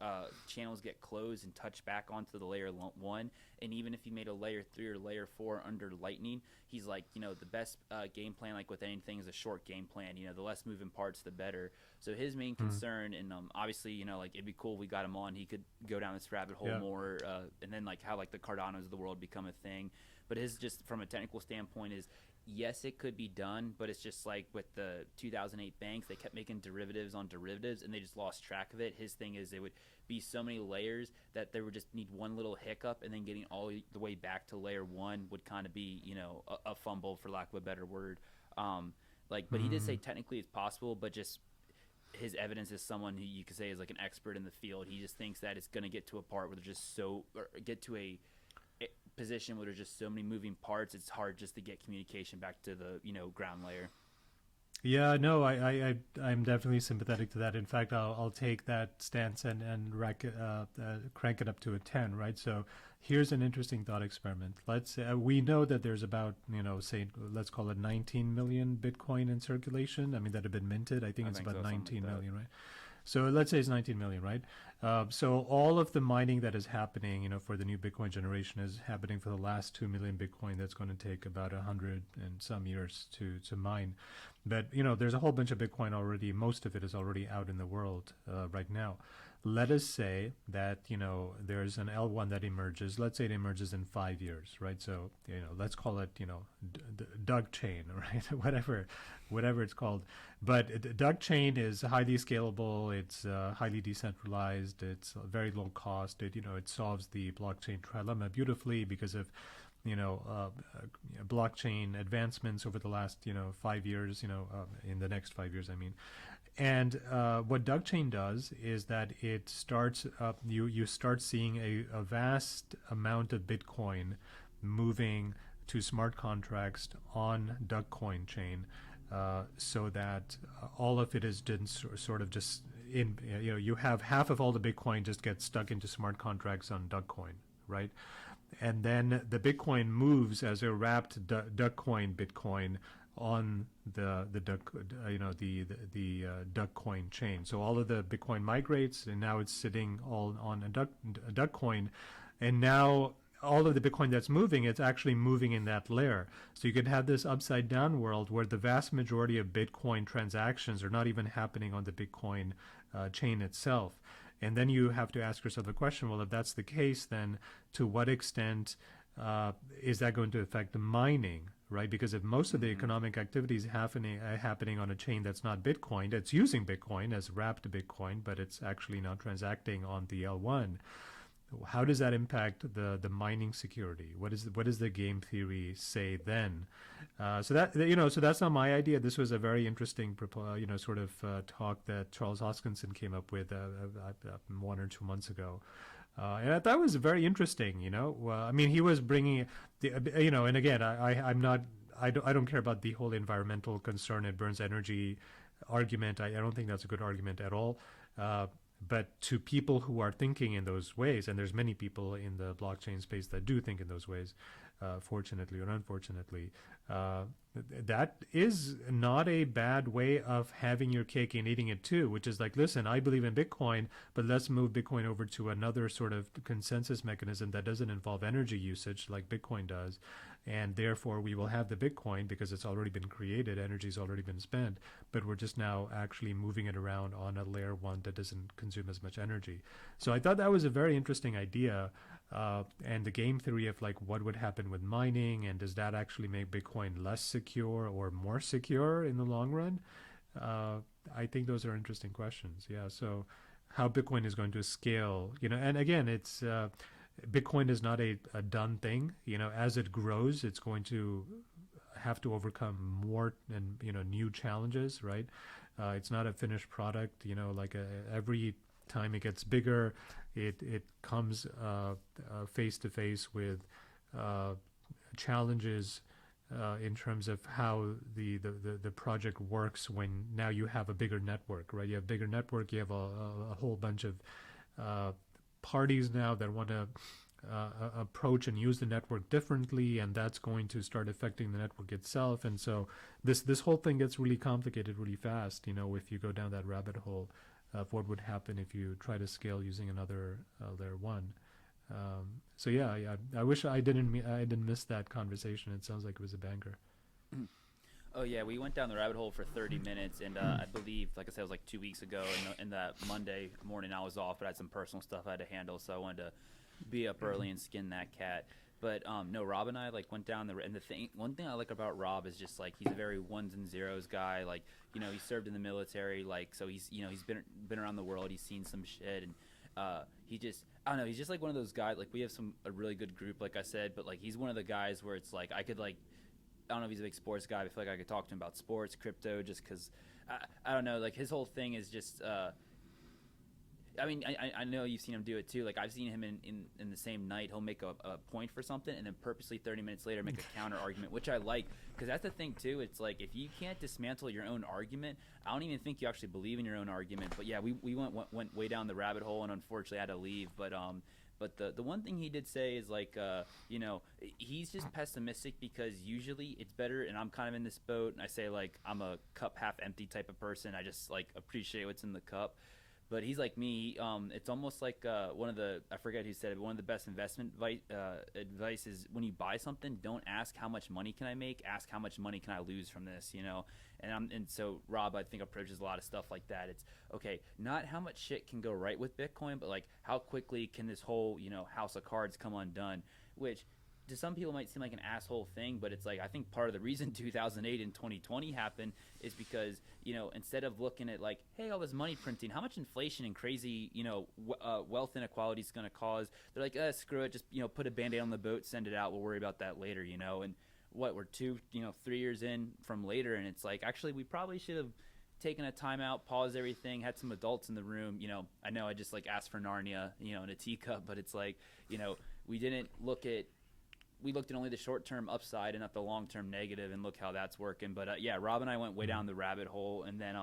channels get closed and touch back onto the layer 1. And even if you made a layer 3 or layer 4 under Lightning, he's like, the best game plan, like with anything, is a short game plan. The less moving parts, the better. So his main concern, and obviously, like, it'd be cool if we got him on, he could go down this rabbit hole more, and then like how like the Cardanos of the world become a thing. But his, just from a technical standpoint, is yes, it could be done, but it's just like with the 2008 banks, they kept making derivatives on derivatives, and they just lost track of it. His thing is, it would be so many layers that they would just need one little hiccup, and then getting all the way back to layer 1 would kind of be, a fumble, for lack of a better word. But he did say technically it's possible, but just his evidence is someone who you could say is like an expert in the field. He just thinks that it's going to get to a part where they're just get to a position where there's just so many moving parts, it's hard just to get communication back to the ground layer. Yeah, no, I'm definitely sympathetic to that. In fact, I'll take that stance and crank it up to a 10, right? So here's an interesting thought experiment. Let's say we know that there's about, say, let's call it 19 million Bitcoin in circulation. I mean, that have been minted. I think it's about 19 million, right? So let's say it's 19 million, right? So all of the mining that is happening, for the new Bitcoin generation is happening for the last 2 million Bitcoin. That's going to take about 100 and some years to mine. But, there's a whole bunch of Bitcoin already. Most of it is already out in the world right now. Let us say that, there's an L1 that emerges. Let's say it emerges in 5 years, right? So, let's call it, Doug chain, right? whatever it's called. But Doug chain is highly scalable. It's highly decentralized. It's very low cost. It solves the blockchain trilemma beautifully because of blockchain advancements over the last 5 years. In the next 5 years, I mean. And what DuckChain does is that it starts you start seeing a vast amount of Bitcoin moving to smart contracts on DuckCoin chain, so that all of it is sort of just in. You have half of all the Bitcoin just gets stuck into smart contracts on DuckCoin, right? And then the Bitcoin moves as a wrapped DuckCoin Bitcoin on the Duck, the DuckCoin chain. So all of the Bitcoin migrates, and now it's sitting all on a DuckCoin, and now all of the Bitcoin that's moving, it's actually moving in that layer. So you could have this upside down world where the vast majority of Bitcoin transactions are not even happening on the Bitcoin chain itself. And then you have to ask yourself the question, well, if that's the case, then to what extent is that going to affect the mining, right? Because if most of the economic activity is happening on a chain that's not Bitcoin, it's using Bitcoin as wrapped Bitcoin, but it's actually not transacting on the L1. How does that impact the mining security? What does the game theory say then? So that's not my idea. This was a very interesting talk that Charles Hoskinson came up with 1 or 2 months ago. And I thought it was very interesting. I mean, he was bringing and again, I don't care about the whole environmental concern. It burns energy argument. I don't think that's a good argument at all. But to people who are thinking in those ways, and there's many people in the blockchain space that do think in those ways, fortunately or unfortunately, that is not a bad way of having your cake and eating it too, which is like, listen, I believe in Bitcoin, but let's move Bitcoin over to another sort of consensus mechanism that doesn't involve energy usage like Bitcoin does. And therefore, we will have the Bitcoin because it's already been created, energy's already been spent, but we're just now actually moving it around on a layer one that doesn't consume as much energy. So I thought that was a very interesting idea. And the game theory of like what would happen with mining, and does that actually make Bitcoin less secure or more secure in the long run? I think those are interesting questions. Yeah. So how Bitcoin is going to scale, and again, it's Bitcoin is not a done thing. As it grows, it's going to have to overcome more and new challenges, right? It's not a finished product. Every time it gets bigger, it comes face to face with challenges in terms of how the project works when now you have a bigger network, right? You have a bigger network, you have a whole bunch of parties now that want to approach and use the network differently, and that's going to start affecting the network itself. And so this whole thing gets really complicated really fast, if you go down that rabbit hole of what would happen if you try to scale using another layer one. So yeah, I wish I didn't miss that conversation. It sounds like it was a banger. Oh yeah, we went down the rabbit hole for 30 minutes, and I believe, like I said, it was like 2 weeks ago, and that Monday morning I was off, but I had some personal stuff I had to handle, so I wanted to be up early and skin that cat. But no, Rob and I went down and one thing I like about Rob is just like he's a very ones and zeros guy. Like he served in the military, so he's he's been around the world, he's seen some shit, and he just, I don't know, he's just like one of those guys. Like we have a really good group, like I said, but like he's one of the guys where it's like I could I don't know if he's a big sports guy, but I feel like I could talk to him about sports, crypto, just because I don't know, like his whole thing is just I mean, I know you've seen him do it too. Like I've seen him in the same night, he'll make a point for something and then purposely 30 minutes later make a counter argument, which I like, because that's the thing too. It's like if you can't dismantle your own argument, I don't even think you actually believe in your own argument. But yeah, we went way down the rabbit hole, and unfortunately I had to leave. But the one thing he did say is like, he's just pessimistic because usually it's better, and I'm kind of in this boat, and I say like I'm a cup half empty type of person. I just like appreciate what's in the cup. But he's like me. It's almost like one of the, I forget who said it, but one of the best investment advice is when you buy something, don't ask how much money can I make, ask how much money can I lose from this, And so Rob, I think, approaches a lot of stuff like that. It's okay, not how much shit can go right with Bitcoin, but like how quickly can this whole house of cards come undone, which to some people it might seem like an asshole thing, but it's like I think part of the reason 2008 and 2020 happened is because instead of looking at like, hey, all this money printing, how much inflation and crazy wealth inequality is going to cause, they're like, screw it, just put a band-aid on the boat, send it out, we'll worry about that later, and what we're 3 years in from later, and it's like actually we probably should have taken a timeout, paused everything, had some adults in the room. I know I just like asked for Narnia, in a teacup, but it's like, we didn't look at, we looked at only the short-term upside and not the long-term negative, and look how that's working. But yeah, Rob and I went way down the rabbit hole, and then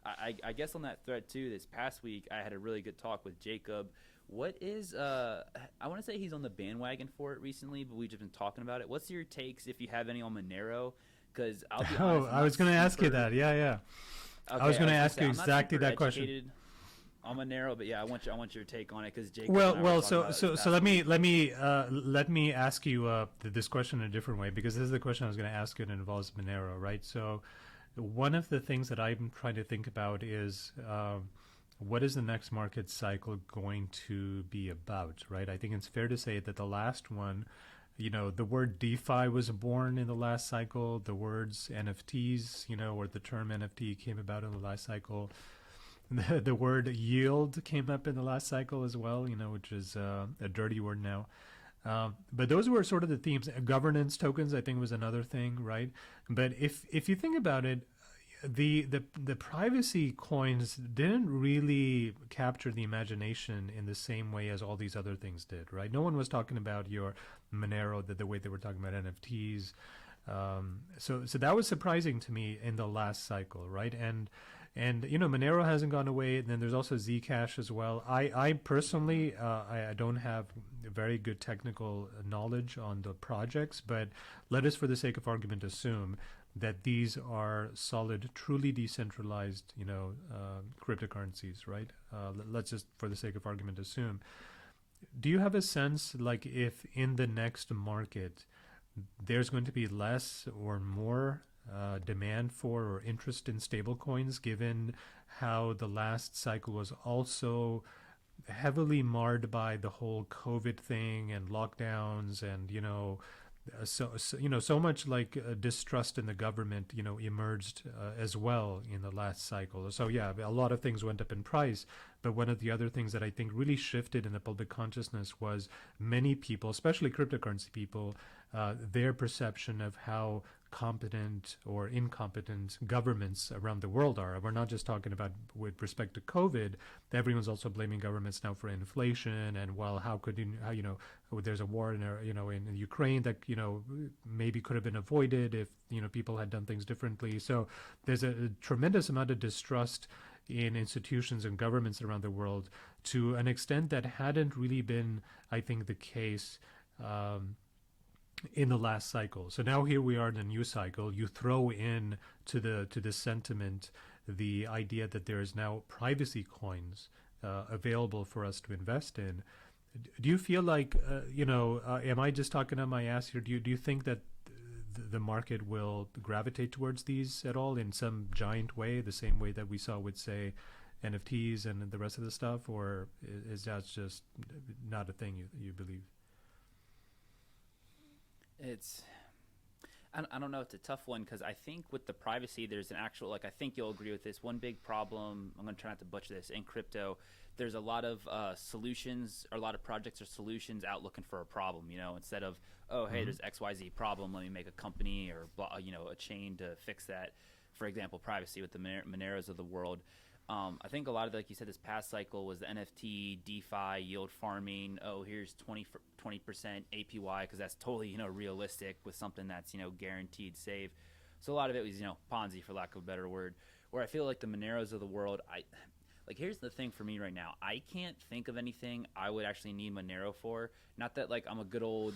I guess on that thread too, this past week I had a really good talk with Jacob. What is I want to say he's on the bandwagon for it recently, but we've just been talking about it. What's your takes, if you have any, on Monero? Because I'll be honest, I was going to ask you that. Yeah. Okay, I was going to ask you exactly that question. On Monero, but yeah, I want your take on it, because Jake. So let me ask you this question in a different way, because this is the question I was going to ask you, and it involves Monero, right? So one of the things that I'm trying to think about is what is the next market cycle going to be about, right? I think it's fair to say that the last one, the word DeFi was born in the last cycle. The words NFTs, or the term NFT came about in the last cycle. The word yield came up in the last cycle as well, which is a dirty word now. But those were sort of the themes. Governance tokens, I think, was another thing, right? But if you think about it, the privacy coins didn't really capture the imagination in the same way as all these other things did, right? No one was talking about your Monero the way they were talking about NFTs. So that was surprising to me in the last cycle, right? And Monero hasn't gone away. And then there's also Zcash as well. I personally, I don't have very good technical knowledge on the projects, but let us, for the sake of argument, assume that these are solid, truly decentralized, cryptocurrencies, right? Let's just, for the sake of argument, assume. Do you have a sense, like, if in the next market there's going to be less or more demand for or interest in stablecoins, given how the last cycle was also heavily marred by the whole COVID thing and lockdowns, and so much like distrust in the government emerged as well in the last cycle. So yeah, a lot of things went up in price, but one of the other things that I think really shifted in the public consciousness was many people, especially cryptocurrency people, their perception of how competent or incompetent governments around the world are. We're not just talking about with respect to COVID. Everyone's also blaming governments now for inflation, and how could there's a war in Ukraine that maybe could have been avoided if people had done things differently. So there's a tremendous amount of distrust in institutions and governments around the world, to an extent that hadn't really been, I think, the case in the last cycle. So now here we are in a new cycle. You throw in to the sentiment the idea that there is now privacy coins available for us to invest in. Do you feel like am I just talking on my ass here? Do you think that the market will gravitate towards these at all in some giant way, the same way that we saw with, say, NFTs and the rest of the stuff, or is that just not a thing you believe? I don't know, it's a tough one, because I think with the privacy there's an actual, like, I think you'll agree with this, one big problem, I'm going to try not to butcher this, in crypto there's a lot of solutions, or a lot of projects or solutions out looking for a problem, instead of, oh, hey, there's XYZ problem, let me make a company or a chain to fix that. For example, privacy with the Moneros of the world. I think a lot of, like you said, this past cycle was the NFT, DeFi, yield farming. Oh, here's 20% APY, because that's totally, realistic with something that's, guaranteed save. So a lot of it was, Ponzi, for lack of a better word, where I feel like the Moneros of the world, here's the thing for me right now. I can't think of anything I would actually need Monero for. Not that, like, I'm a good old,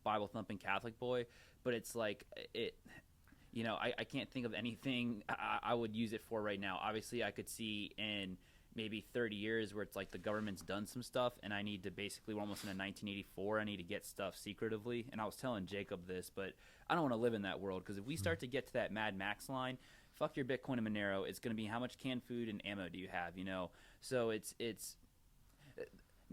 Bible thumping Catholic boy, but it's like I can't think of anything I would use it for right now. Obviously, I could see in maybe 30 years where it's like the government's done some stuff, and I need to basically, we're almost in a 1984, I need to get stuff secretively. And I was telling Jacob this, but I don't want to live in that world, because if we start to get to that Mad Max line, fuck your Bitcoin and Monero. It's going to be how much canned food and ammo do you have, So it's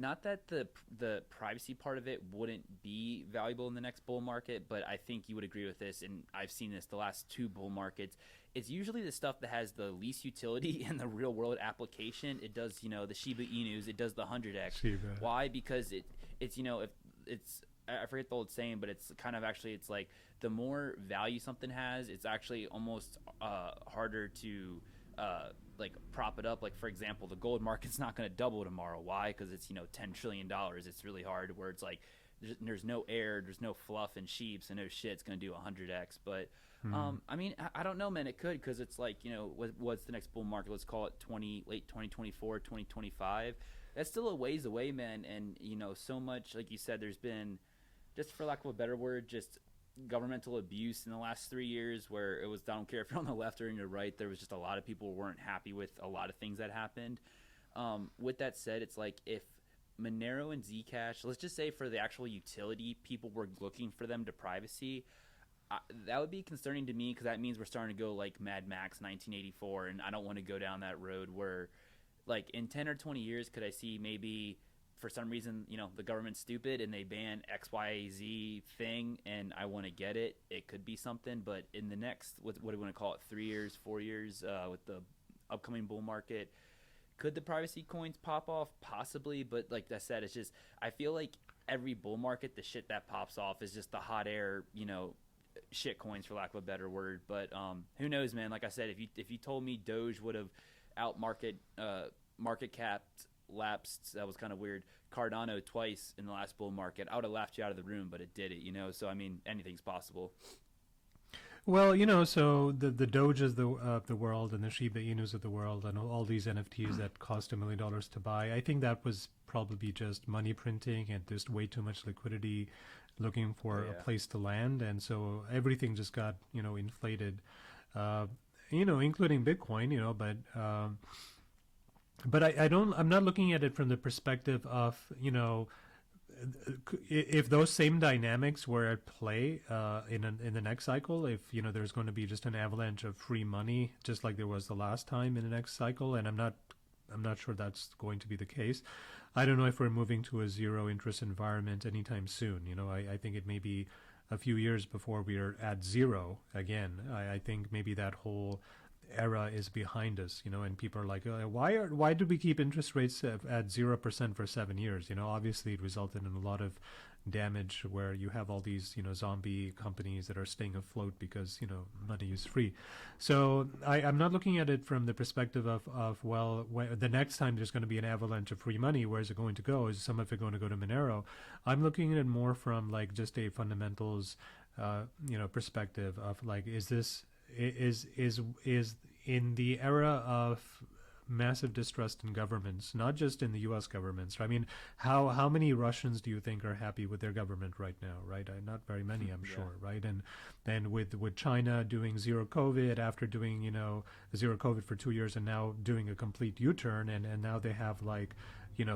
Not that the privacy part of it wouldn't be valuable in the next bull market, but I think you would agree with this, and I've seen this the last two bull markets. It's usually the stuff that has the least utility in the real world application. It does, the Shiba Inus, it does the 100x. Shiba. Why? Because it's if it's I forget the old saying, but it's kind of actually it's like the more value something has, it's actually almost harder to like prop it up. Like for example, the gold market's not going to double tomorrow. Why? Because it's $10 trillion. It's really hard. Where it's like there's no air, there's no fluff and sheep, so no shit, it's going to do 100x. But I mean, I don't know, man. It could, because it's like what's the next bull market? Let's call it late 2024, 2025. That's still a ways away, man. And so much, like you said, there's been, just for lack of a better word, just governmental abuse in the last 3 years, where it was, I don't care if you're on the left or on your right, there was just a lot of people who weren't happy with a lot of things that happened. With that said, it's like if Monero and Zcash, let's just say for the actual utility, people were looking for them to privacy, that would be concerning to me, because that means we're starting to go like Mad Max 1984, and I don't want to go down that road where, like, in 10 or 20 years, could I see maybe for some reason, the government's stupid and they ban XYZ thing, and I want to get it. It could be something, but in the next, what do we want to call it, 3 years, 4 years, with the upcoming bull market, could the privacy coins pop off? Possibly, but like I said, it's just, I feel like every bull market, the shit that pops off is just the hot air, shit coins, for lack of a better word. But who knows, man? Like I said, if you told me Doge would have market capped, lapsed, that was kind of weird, Cardano twice in the last bull market, I would have laughed you out of the room, but it did it. So I mean, anything's possible. Well, so the Doges of the world and the Shiba Inus of the world and all these NFTs that cost $1 million to buy, I think that was probably just money printing and just way too much liquidity, looking for a place to land, and so everything just got inflated, including Bitcoin, but I'm not looking at it from the perspective of if those same dynamics were at play in the next cycle, if there's going to be just an avalanche of free money, just like there was the last time in the next cycle, and I'm not sure that's going to be the case. I don't know if we're moving to a zero interest environment anytime soon. I think it may be a few years before we are at zero again. I think maybe that whole era is behind us, and people are like, why do we keep interest rates at 0% for 7 years? Obviously it resulted in a lot of damage, where you have all these zombie companies that are staying afloat because money is free. So I'm not looking at it from the perspective of well, the next time there's going to be an avalanche of free money, where is it going to go? Is some of it going to go to Monero? I'm looking at it more from like just a fundamentals perspective of like, is this is in the era of massive distrust in governments, not just in the U.S. governments. I mean, how many Russians do you think are happy with their government right now? Right, not very many, I'm sure. Right, and with China doing zero COVID after doing zero COVID for 2 years, and now doing a complete U-turn, and now they have like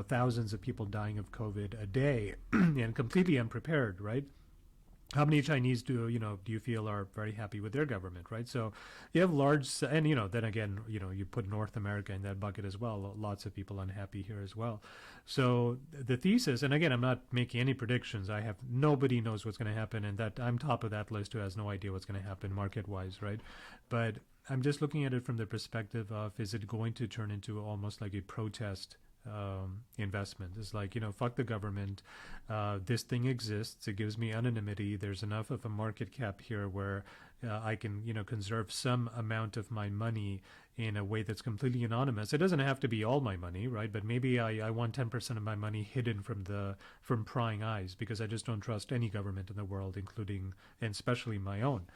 thousands of people dying of COVID a day, and completely unprepared. Right. How many Chinese do you feel are very happy with their government, right? So you have large, and then again, you put North America in that bucket as well. Lots of people unhappy here as well. So the thesis, and again, I'm not making any predictions. Nobody knows what's going to happen, and that I'm top of that list who has no idea what's going to happen market-wise, right? But I'm just looking at it from the perspective of, is it going to turn into almost like a protest investment? It's like, fuck the government. This thing exists. It gives me anonymity. There's enough of a market cap here where I can, conserve some amount of my money in a way that's completely anonymous. It doesn't have to be all my money, right? But maybe I want 10% of my money hidden from prying eyes, because I just don't trust any government in the world, including and especially my own.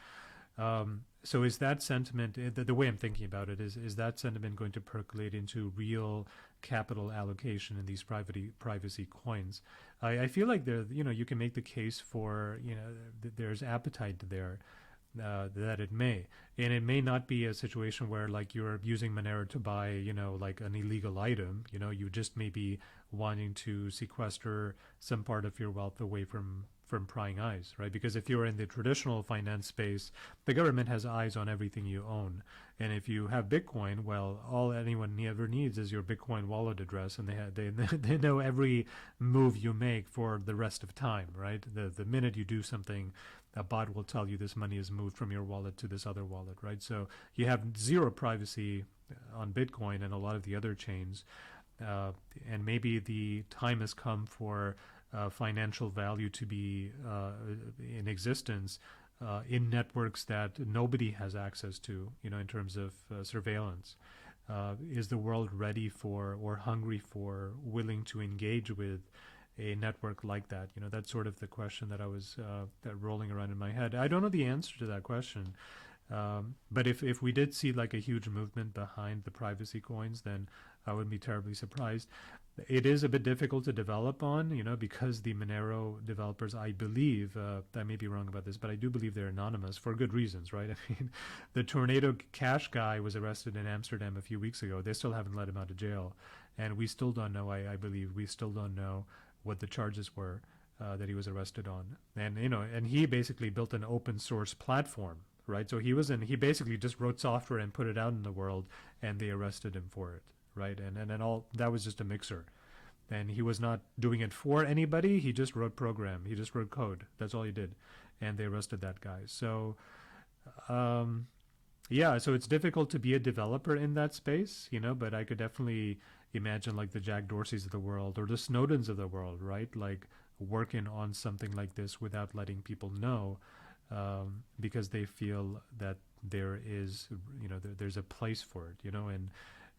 So is that sentiment, the way I'm thinking about it, is that sentiment going to percolate into real capital allocation in these privacy coins? I feel like you can make the case for, there's appetite there, that it may. And it may not be a situation where like you're using Monero to buy, like an illegal item. You just may be wanting to sequester some part of your wealth away from from prying eyes, right? Because if you're in the traditional finance space, the government has eyes on everything you own. And if you have Bitcoin, well, all anyone ever needs is your Bitcoin wallet address, and they know every move you make for the rest of time, right? The minute you do something, a bot will tell you this money is moved from your wallet to this other wallet, right? So you have zero privacy on Bitcoin and a lot of the other chains. And maybe the time has come for financial value to be in existence in networks that nobody has access to, in terms of surveillance. Is the world ready for, or hungry for, willing to engage with a network like that? That's sort of the question that I was rolling around in my head. I don't know the answer to that question. But if we did see like a huge movement behind the privacy coins, then I wouldn't be terribly surprised. It is a bit difficult to develop on, because the Monero developers, I believe, I may be wrong about this, but I do believe they're anonymous for good reasons, right? I mean, the Tornado Cash guy was arrested in Amsterdam a few weeks ago. They still haven't let him out of jail. And we still don't know, I believe, we still don't know what the charges were that he was arrested on. And, and he basically built an open source platform, right? So he basically just wrote software and put it out in the world, and they arrested him for it. Right, and all that was just a mixer, and he was not doing it for anybody. He just wrote program. He just wrote code. That's all he did, and they arrested that guy. So, so it's difficult to be a developer in that space, But I could definitely imagine like the Jack Dorseys of the world or the Snowdens of the world, right? Like working on something like this without letting people know, because they feel that there is, there's a place for it, and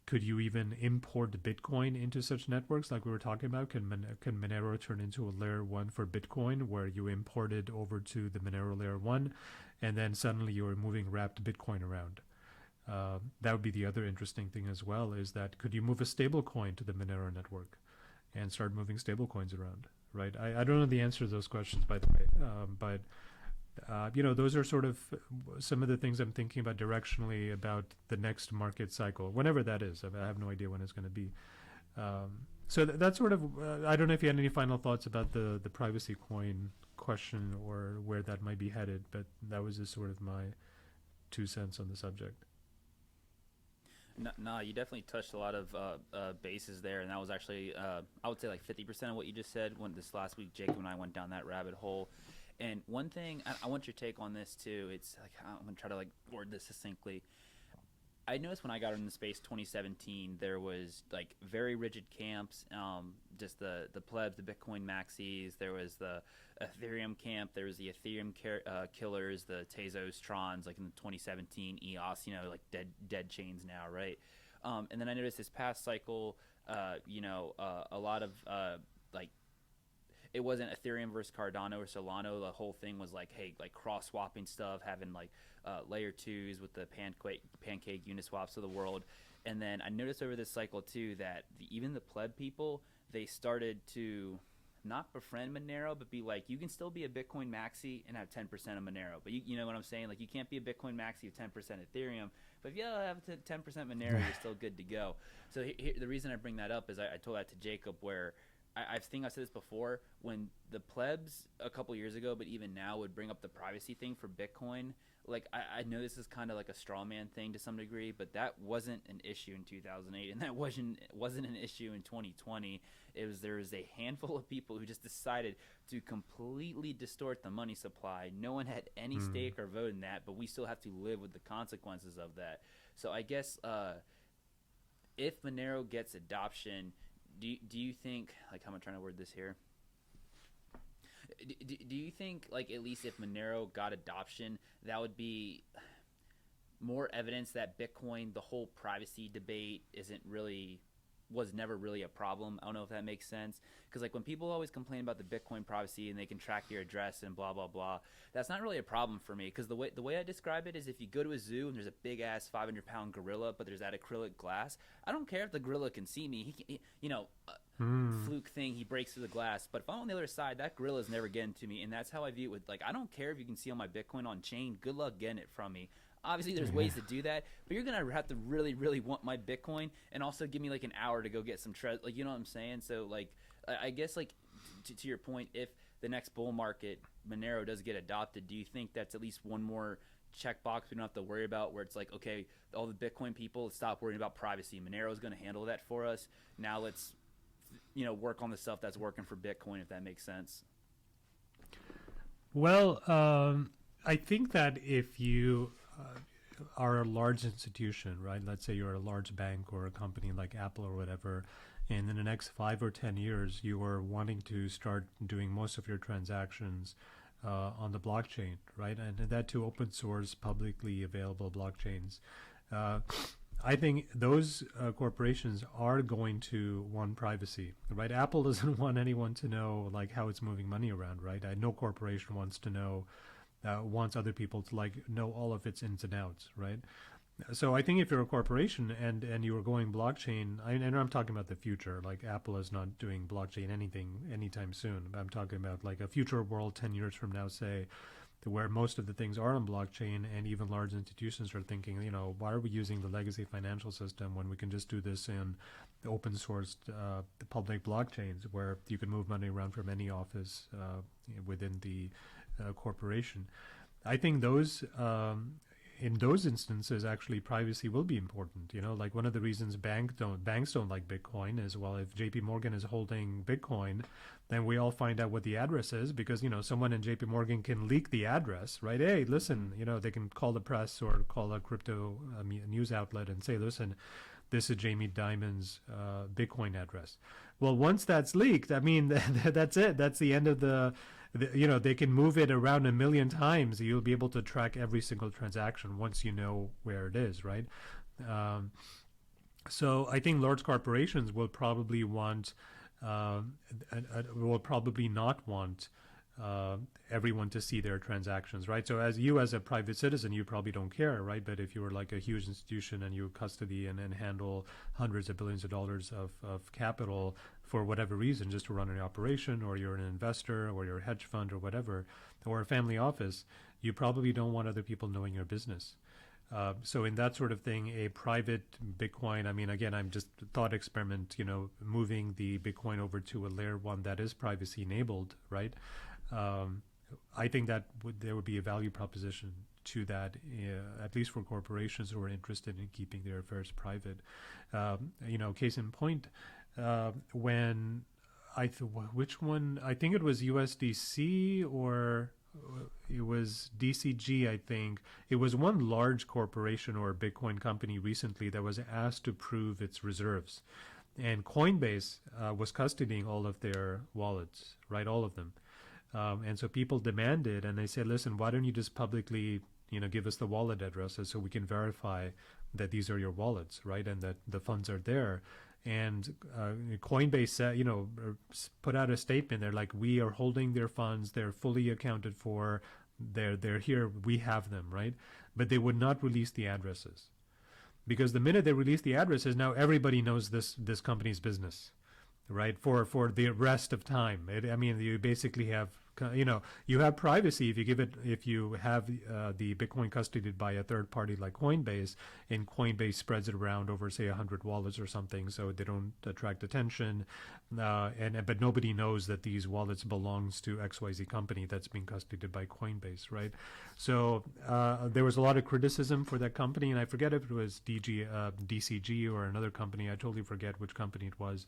could you even import Bitcoin into such networks like we were talking about? Can Monero turn into a layer 1 for Bitcoin where you import it over to the Monero layer 1 and then suddenly you're moving wrapped Bitcoin around? That would be the other interesting thing as well, is that could you move a stable coin to the Monero network and start moving stable coins around, right? I don't know the answer to those questions, by the way, but those are sort of some of the things I'm thinking about directionally about the next market cycle, whenever that is. I have no idea when it's going to be. So that's sort of, I don't know if you had any final thoughts about the privacy coin question or where that might be headed, but that was just sort of my 2 cents on the subject. No, you definitely touched a lot of bases there, and that was actually, I would say like 50% of what you just said when this last week Jacob and I went down that rabbit hole. And one thing, I want your take on this too. It's like, I'm going to try to like word this succinctly. I noticed when I got into space 2017, there was like very rigid camps, just the plebs, the Bitcoin maxis. There was the Ethereum camp. There was the Ethereum killers, the Tezos, Trons, like in the 2017 EOS, like dead chains now, right? And then I noticed this past cycle, a lot of like, it wasn't Ethereum versus Cardano or Solana. The whole thing was like, hey, like cross swapping stuff, having like layer 2s with the pancake Uniswaps of the world. And then I noticed over this cycle too that even the pleb people, they started to not befriend Monero, but be like, you can still be a Bitcoin maxi and have 10% of Monero. But you know what I'm saying? Like, you can't be a Bitcoin maxi with 10% Ethereum. But if you have 10% Monero, you're still good to go. So the reason I bring that up is I told that to Jacob, where I think I said this before, when the plebs a couple years ago, but even now, would bring up the privacy thing for Bitcoin. Like, I know this is kind of like a straw man thing to some degree, but that wasn't an issue in 2008, and that wasn't an issue in 2020. There was a handful of people who just decided to completely distort the money supply. No one had any stake or vote in that, but we still have to live with the consequences of that. So I guess if Monero gets adoption, do you think, like, how am I trying to word this here? Do you think, like, at least if Monero got adoption, that would be more evidence that Bitcoin, the whole privacy debate, was never really a problem? I don't know if that makes sense. Because, like, when people always complain about the Bitcoin privacy and they can track your address and blah, blah, blah, that's not really a problem for me. Because the way I describe it is, if you go to a zoo and there's a big-ass 500-pound gorilla, but there's that acrylic glass, I don't care if the gorilla can see me. Fluke thing, he breaks through the glass. But if I'm on the other side, that gorilla's never getting to me. And that's how I view it with, like, I don't care if you can see all my Bitcoin on chain. Good luck getting it from me. Obviously, there's ways to do that, but you're going to have to really, really want my Bitcoin and also give me, like, an hour to go get some treasure. Like, you know what I'm saying? So, like, I guess, like, to your point, if the next bull market, Monero does get adopted, do you think that's at least one more checkbox we don't have to worry about, where it's like, okay, all the Bitcoin people, stop worrying about privacy. Monero is going to handle that for us. Now let's, work on the stuff that's working for Bitcoin, if that makes sense. Well, I think that if you are a large institution, right? Let's say you're a large bank or a company like Apple or whatever, and in the next 5 or 10 years, you are wanting to start doing most of your transactions on the blockchain, right? And that to open source, publicly available blockchains. I think those corporations are going to want privacy, right? Apple doesn't want anyone to know like how it's moving money around, right? No corporation wants to know, wants other people to like know all of its ins and outs, right? So I think if you're a corporation and you are going blockchain, and I'm talking about the future, like Apple is not doing blockchain anytime soon. I'm talking about like a future world 10 years from now, say, where most of the things are on blockchain, and even large institutions are thinking, why are we using the legacy financial system when we can just do this in open sourced public blockchains where you can move money around from any office within the corporation. I think those in those instances, actually, privacy will be important. Like one of the reasons banks don't like Bitcoin is, well, if JP Morgan is holding Bitcoin, then we all find out what the address is, because, someone in JP Morgan can leak the address, right? Hey, listen, they can call the press or call a crypto news outlet and say, listen, this is Jamie Dimon's Bitcoin address. Well, once that's leaked, I mean, that's it. That's the end of they can move it around a million times. You'll be able to track every single transaction once you know where it is, right? So I think large corporations will probably want, will probably not want everyone to see their transactions, right? So as a private citizen, you probably don't care, right? But if you were like a huge institution and you custody and handle hundreds of billions of dollars of capital for whatever reason, just to run an operation, or you're an investor, or you're a hedge fund, or whatever, or a family office, you probably don't want other people knowing your business. So in that sort of thing, a private Bitcoin, I mean, again, I'm just thought experiment, moving the Bitcoin over to a layer 1 that is privacy enabled, right? I think that there would be a value proposition to that, at least for corporations who are interested in keeping their affairs private. Case in point, when which one? I think it was USDC or it was DCG, I think. It was one large corporation or Bitcoin company recently that was asked to prove its reserves. And Coinbase was custodying all of their wallets, right? All of them. And so people demanded, and they said, listen, why don't you just publicly, give us the wallet addresses so we can verify that these are your wallets, right? And that the funds are there. And Coinbase said, put out a statement. They're like, we are holding their funds. They're fully accounted for. They're here. We have them, right? But they would not release the addresses, because the minute they release the addresses, now everybody knows this company's business, right? For the rest of time. You basically have, you have privacy if you have the Bitcoin custodied by a third party like Coinbase, and Coinbase spreads it around over, say, 100 wallets or something, so they don't attract attention. But nobody knows that these wallets belongs to XYZ company that's being custodied by Coinbase, right? So there was a lot of criticism for that company, and I forget if it was DCG or another company. I totally forget which company it was.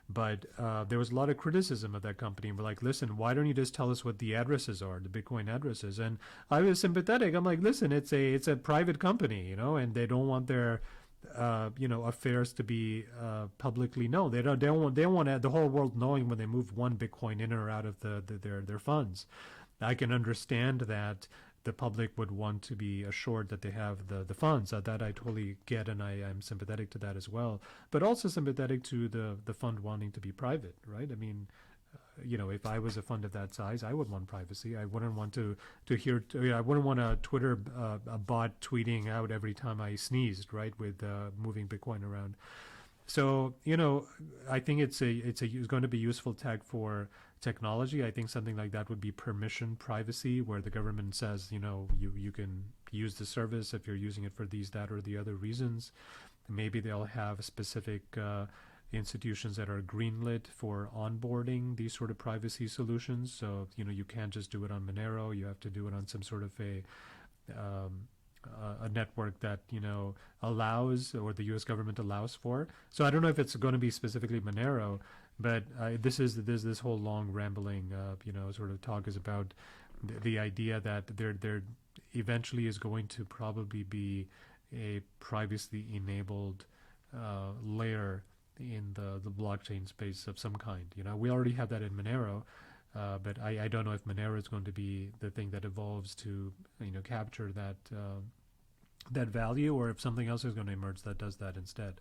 But there was a lot of criticism of that company. We're like, listen, why don't you just tell us what the addresses are, the Bitcoin addresses? And I was sympathetic. I'm like, listen, it's a private company, and they don't want their affairs to be publicly known. They don't want the whole world knowing when they move one Bitcoin in or out of their funds. I can understand that the public would want to be assured that they have the funds. That I totally get, and I'm sympathetic to that as well. But also sympathetic to the fund wanting to be private, right? I mean, if I was a fund of that size, I would want privacy. I wouldn't want to hear. I wouldn't want a Twitter a bot tweeting out every time I sneezed, right? With moving Bitcoin around. So I think it's going to be useful tech for technology. I think something like that would be permission privacy, where the government says, you can use the service if you're using it for these, that, or the other reasons. Maybe they'll have specific institutions that are greenlit for onboarding these sort of privacy solutions. So you can't just do it on Monero. You have to do it on some sort of a network that allows, or the U.S. government allows for. So I don't know if it's going to be specifically Monero, but this whole long rambling sort of talk is about the idea that there eventually is going to probably be a privacy enabled layer in the blockchain space of some kind. We already have that in Monero, but I don't know if Monero is going to be the thing that evolves to capture that value, or if something else is going to emerge that does that instead.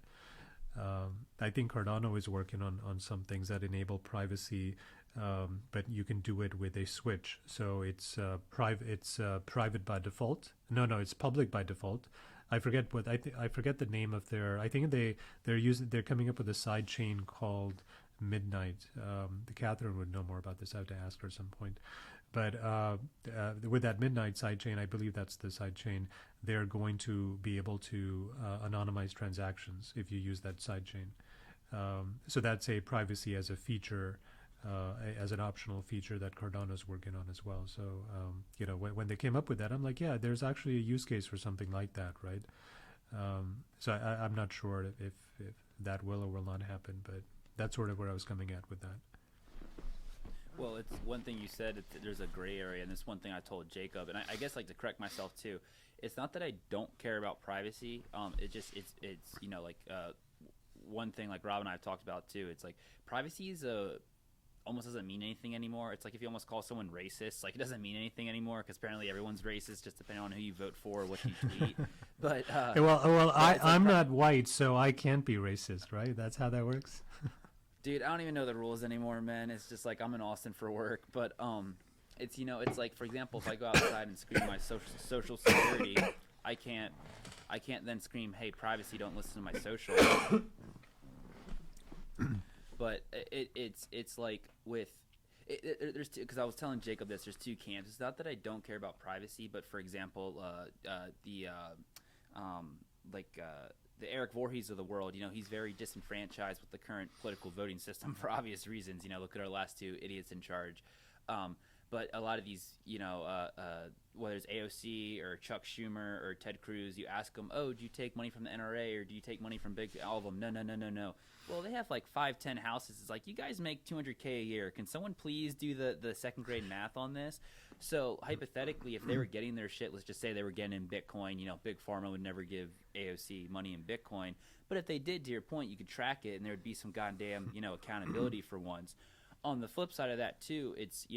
I think Cardano is working on some things that enable privacy, but you can do it with a switch. So it's private. It's private by default. No, it's public by default. I forget I forget the name of their. I think they're coming up with a side chain called Midnight. Catherine would know more about this. I have to ask her at some point. But with that Midnight sidechain, I believe that's the sidechain, they're going to be able to anonymize transactions if you use that sidechain. So that's a privacy as a feature, as an optional feature that Cardano's working on as well. So, when they came up with that, I'm like, yeah, there's actually a use case for something like that, right? So I'm not sure if that will or will not happen, but that's sort of where I was coming at with that. Well, it's one thing you said, there's a gray area, and this one thing I told Jacob, and I guess, like, to correct myself too, it's not that I don't care about privacy. It's one thing, like Rob and I have talked about too. It's like privacy is almost doesn't mean anything anymore. It's like if you almost call someone racist, like, it doesn't mean anything anymore, because apparently everyone's racist, just depending on who you vote for or what you tweet. But I'm not white, so I can't be racist, right? That's how that works. Dude, I don't even know the rules anymore, man. It's just like I'm in Austin for work, but it's it's like, for example, if I go outside and scream my social security, I can't then scream, "Hey, privacy, don't listen to my social." But it's like with there's two, because I was telling Jacob this. There's two camps. It's not that I don't care about privacy, but for example, the Eric Voorhees of the world, he's very disenfranchised with the current political voting system for obvious reasons. Look at our last two idiots in charge. But a lot of these, whether it's AOC or Chuck Schumer or Ted Cruz, you ask them, oh, do you take money from the NRA or do you take money from all of them? No. Well, they have like 5-10 houses. It's like, you guys make $200K a year. Can someone please do the second grade math on this? So hypothetically, if they were getting their shit, let's just say they were getting in Bitcoin, Big Pharma would never give AOC money in Bitcoin. But if they did, to your point, you could track it and there would be some goddamn, accountability for once. On the flip side of that too, it's,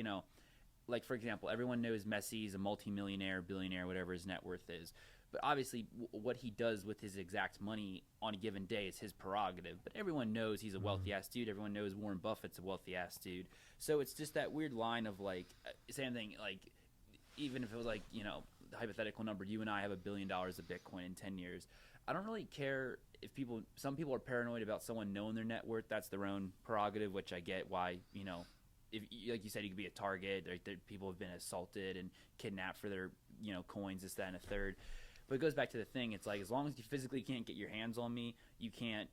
like, for example, everyone knows Messi's a multimillionaire, billionaire, whatever his net worth is. But obviously, what he does with his exact money on a given day is his prerogative. But everyone knows he's a wealthy-ass dude. Everyone knows Warren Buffett's a wealthy-ass dude. So it's just that weird line of, like, same thing, like, even if it was like, the hypothetical number, you and I have $1 billion of Bitcoin in 10 years. I don't really care if some people are paranoid about someone knowing their net worth. That's their own prerogative, which I get why, if, like you said, you could be a target. People have been assaulted and kidnapped for their, coins, this, that, and a third. But it goes back to the thing. It's like, as long as you physically can't get your hands on me, you can't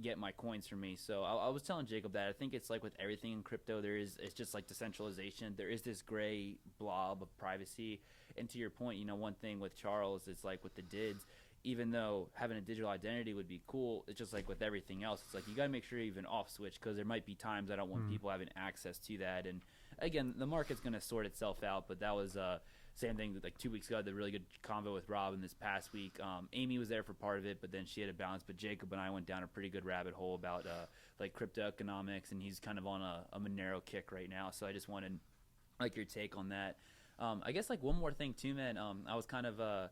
get my coins from me. So I was telling Jacob that I think it's like with everything in crypto, it's just like decentralization. There is this gray blob of privacy. And to your point, one thing with Charles, it's like with the DIDs, even though having a digital identity would be cool, it's just like with everything else. It's like you got to make sure you have an off switch, because there might be times I don't want people having access to that. And again, the market's going to sort itself out, but that was same thing like 2 weeks ago. I had a really good convo with Rob in this past week. Amy was there for part of it, but then she had a balance. But Jacob and I went down a pretty good rabbit hole about like crypto economics, and he's kind of on a Monero kick right now. So I just wanted like your take on that. I guess like one more thing too, man. I was kind of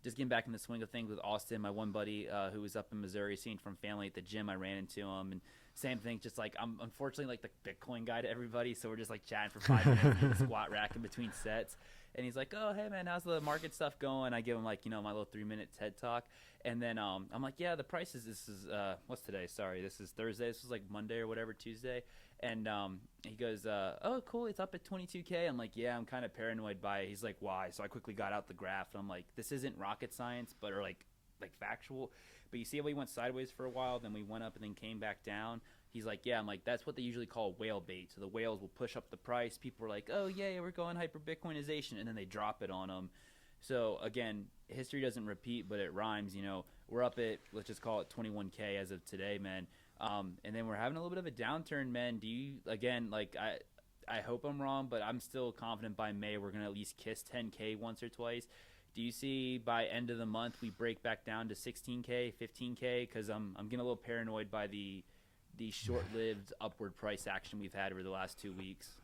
just getting back in the swing of things with Austin. My one buddy who was up in Missouri, seeing from family at the gym, I ran into him, and same thing. Just like, I'm unfortunately like the Bitcoin guy to everybody, so we're just like chatting for 5 minutes, and squat racking between sets. And he's like, "Oh, hey man, how's the market stuff going?" I give him like, my little 3-minute TED talk, and then I'm like, "Yeah, the prices. This is what's today? Sorry, this is Thursday. This was like Monday or whatever, Tuesday." And he goes, "Oh, cool, it's up at 22K." I'm like, "Yeah, I'm kind of paranoid by it." He's like, "Why?" So I quickly got out the graph, and I'm like, "This isn't rocket science, but or like factual." But you see how we went sideways for a while, then we went up and then came back down. He's like, yeah, I'm like, that's what they usually call whale bait. So the whales will push up the price. People are like, oh, yeah, we're going hyper Bitcoinization. And then they drop it on them. So, again, history doesn't repeat, but it rhymes. We're up at, let's just call it 21K as of today, man. And then we're having a little bit of a downturn, man. Do you, again, like, I hope I'm wrong, but I'm still confident by May we're going to at least kiss 10K once or twice. Do you see by end of the month we break back down to 16K, 15K? Because I'm getting a little paranoid by the short-lived upward price action we've had over the last 2 weeks.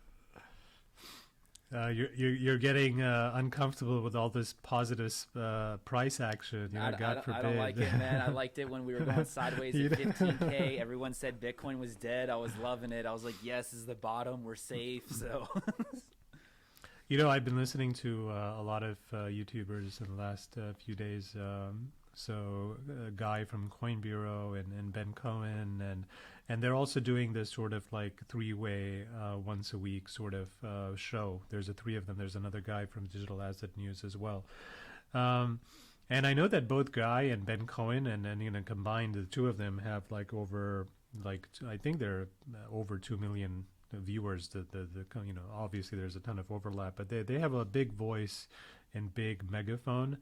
You're getting uncomfortable with all this positive price action. God forbid. I don't like it, man. I liked it when we were going sideways at 15K. Everyone said Bitcoin was dead. I was loving it. I was like, yes, this is the bottom. We're safe. So, I've been listening to a lot of YouTubers in the last few days. So a guy from Coin Bureau and Ben Cohen and they're also doing this sort of like three-way once a week sort of show. There's 3 of them. There's another guy from Digital Asset News as well. And I know that both Guy and Ben Cohen and combined the 2 of them have like over I think they're over 2 million viewers. The obviously there's a ton of overlap, but they have a big voice and big megaphone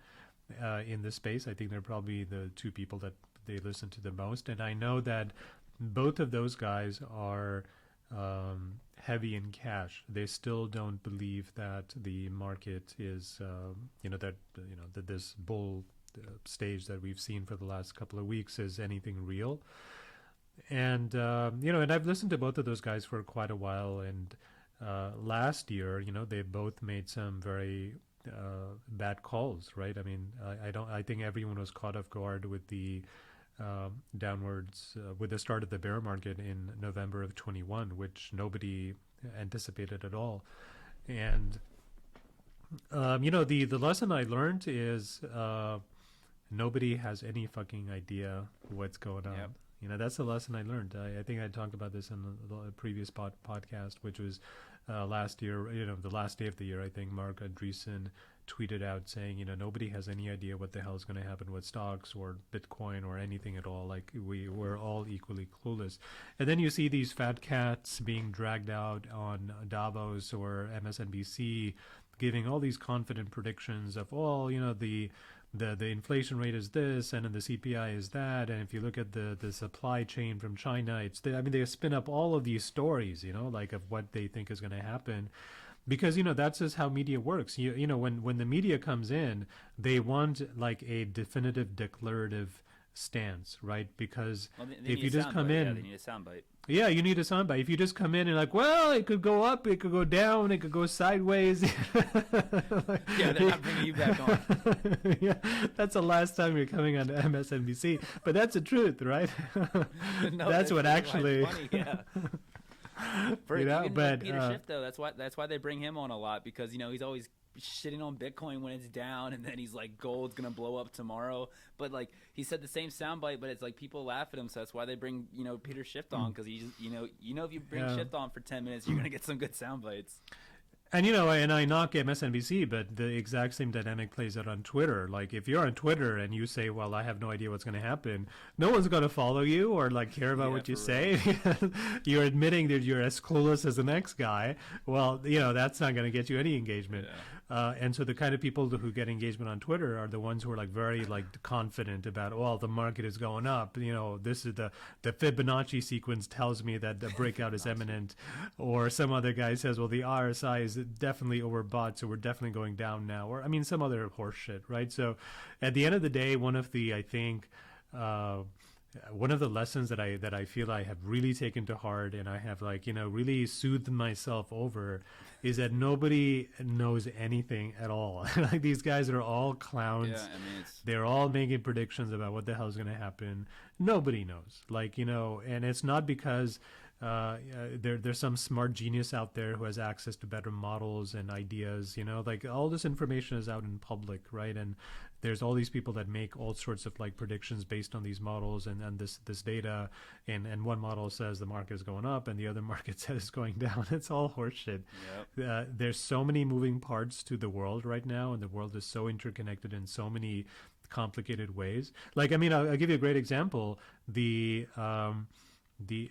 in this space. I think they're probably the 2 people that they listen to the most. And I know that both of those guys are heavy in cash. They still don't believe that the market is, that this bull stage that we've seen for the last couple of weeks is anything real. And, and I've listened to both of those guys for quite a while. And last year, they both made some very bad calls, right? I mean, I think everyone was caught off guard with the downwards with the start of the bear market in November of 21, which nobody anticipated at all. And the lesson I learned is nobody has any fucking idea what's going on. Yep. That's the lesson I learned. I think I talked about this in the previous podcast, which was last year, the last day of the year. I think Mark Andreessen tweeted out saying, nobody has any idea what the hell is going to happen with stocks or Bitcoin or anything at all. Like we're all equally clueless. And then you see these fat cats being dragged out on Davos or MSNBC, giving all these confident predictions of, the inflation rate is this, and then the CPI is that, and if you look at the supply chain from China, they spin up all of these stories, like of what they think is going to happen, because that's just how media works. When the media comes in, they want like a definitive declarative stance, right? Because if you just come in, they need a soundbite. Yeah, you need a soundbite. If you just come in and like, well, it could go up, it could go down, it could go sideways. Yeah, they're not bringing you back on. Yeah, that's the last time you're coming on to MSNBC. But that's the truth, right? No, that's what actually. Funny, yeah. Peter Schiff, though, that's why they bring him on a lot, because he's always shitting on Bitcoin when it's down, and then he's like, gold's gonna blow up tomorrow. But like he said the same soundbite, but it's like people laugh at him, so that's why they bring Peter Schiff on, because he just if you bring Schiff on for 10 minutes, you're gonna get some good soundbites. And and I knock MSNBC, but the exact same dynamic plays out on Twitter. Like if you're on Twitter and you say, well, I have no idea what's going to happen, no one's going to follow you or like care about what you say. You're admitting that you're as clueless as the next guy. Well, that's not going to get you any engagement. Yeah. And so the kind of people who get engagement on Twitter are the ones who are like very like confident about, well, the market is going up. This is the Fibonacci sequence tells me that the breakout is imminent. Or some other guy says, well, the RSI is definitely overbought, so we're definitely going down now. Or some other horse shit, right? So at the end of the day, one of the lessons that I feel I have really taken to heart, and I have really soothed myself over, is that nobody knows anything at all. Like these guys are all clowns. Yeah, they're all making predictions about what the hell is going to happen. Nobody knows. And it's not because there's some smart genius out there who has access to better models and ideas. All this information is out in public, right? And there's all these people that make all sorts of predictions based on these models and this data, and one model says the market is going up and the other market says it's going down. It's all horseshit. Yep. There's so many moving parts to the world right now, and the world is so interconnected in so many complicated ways. Like, I mean, I'll give you a great example.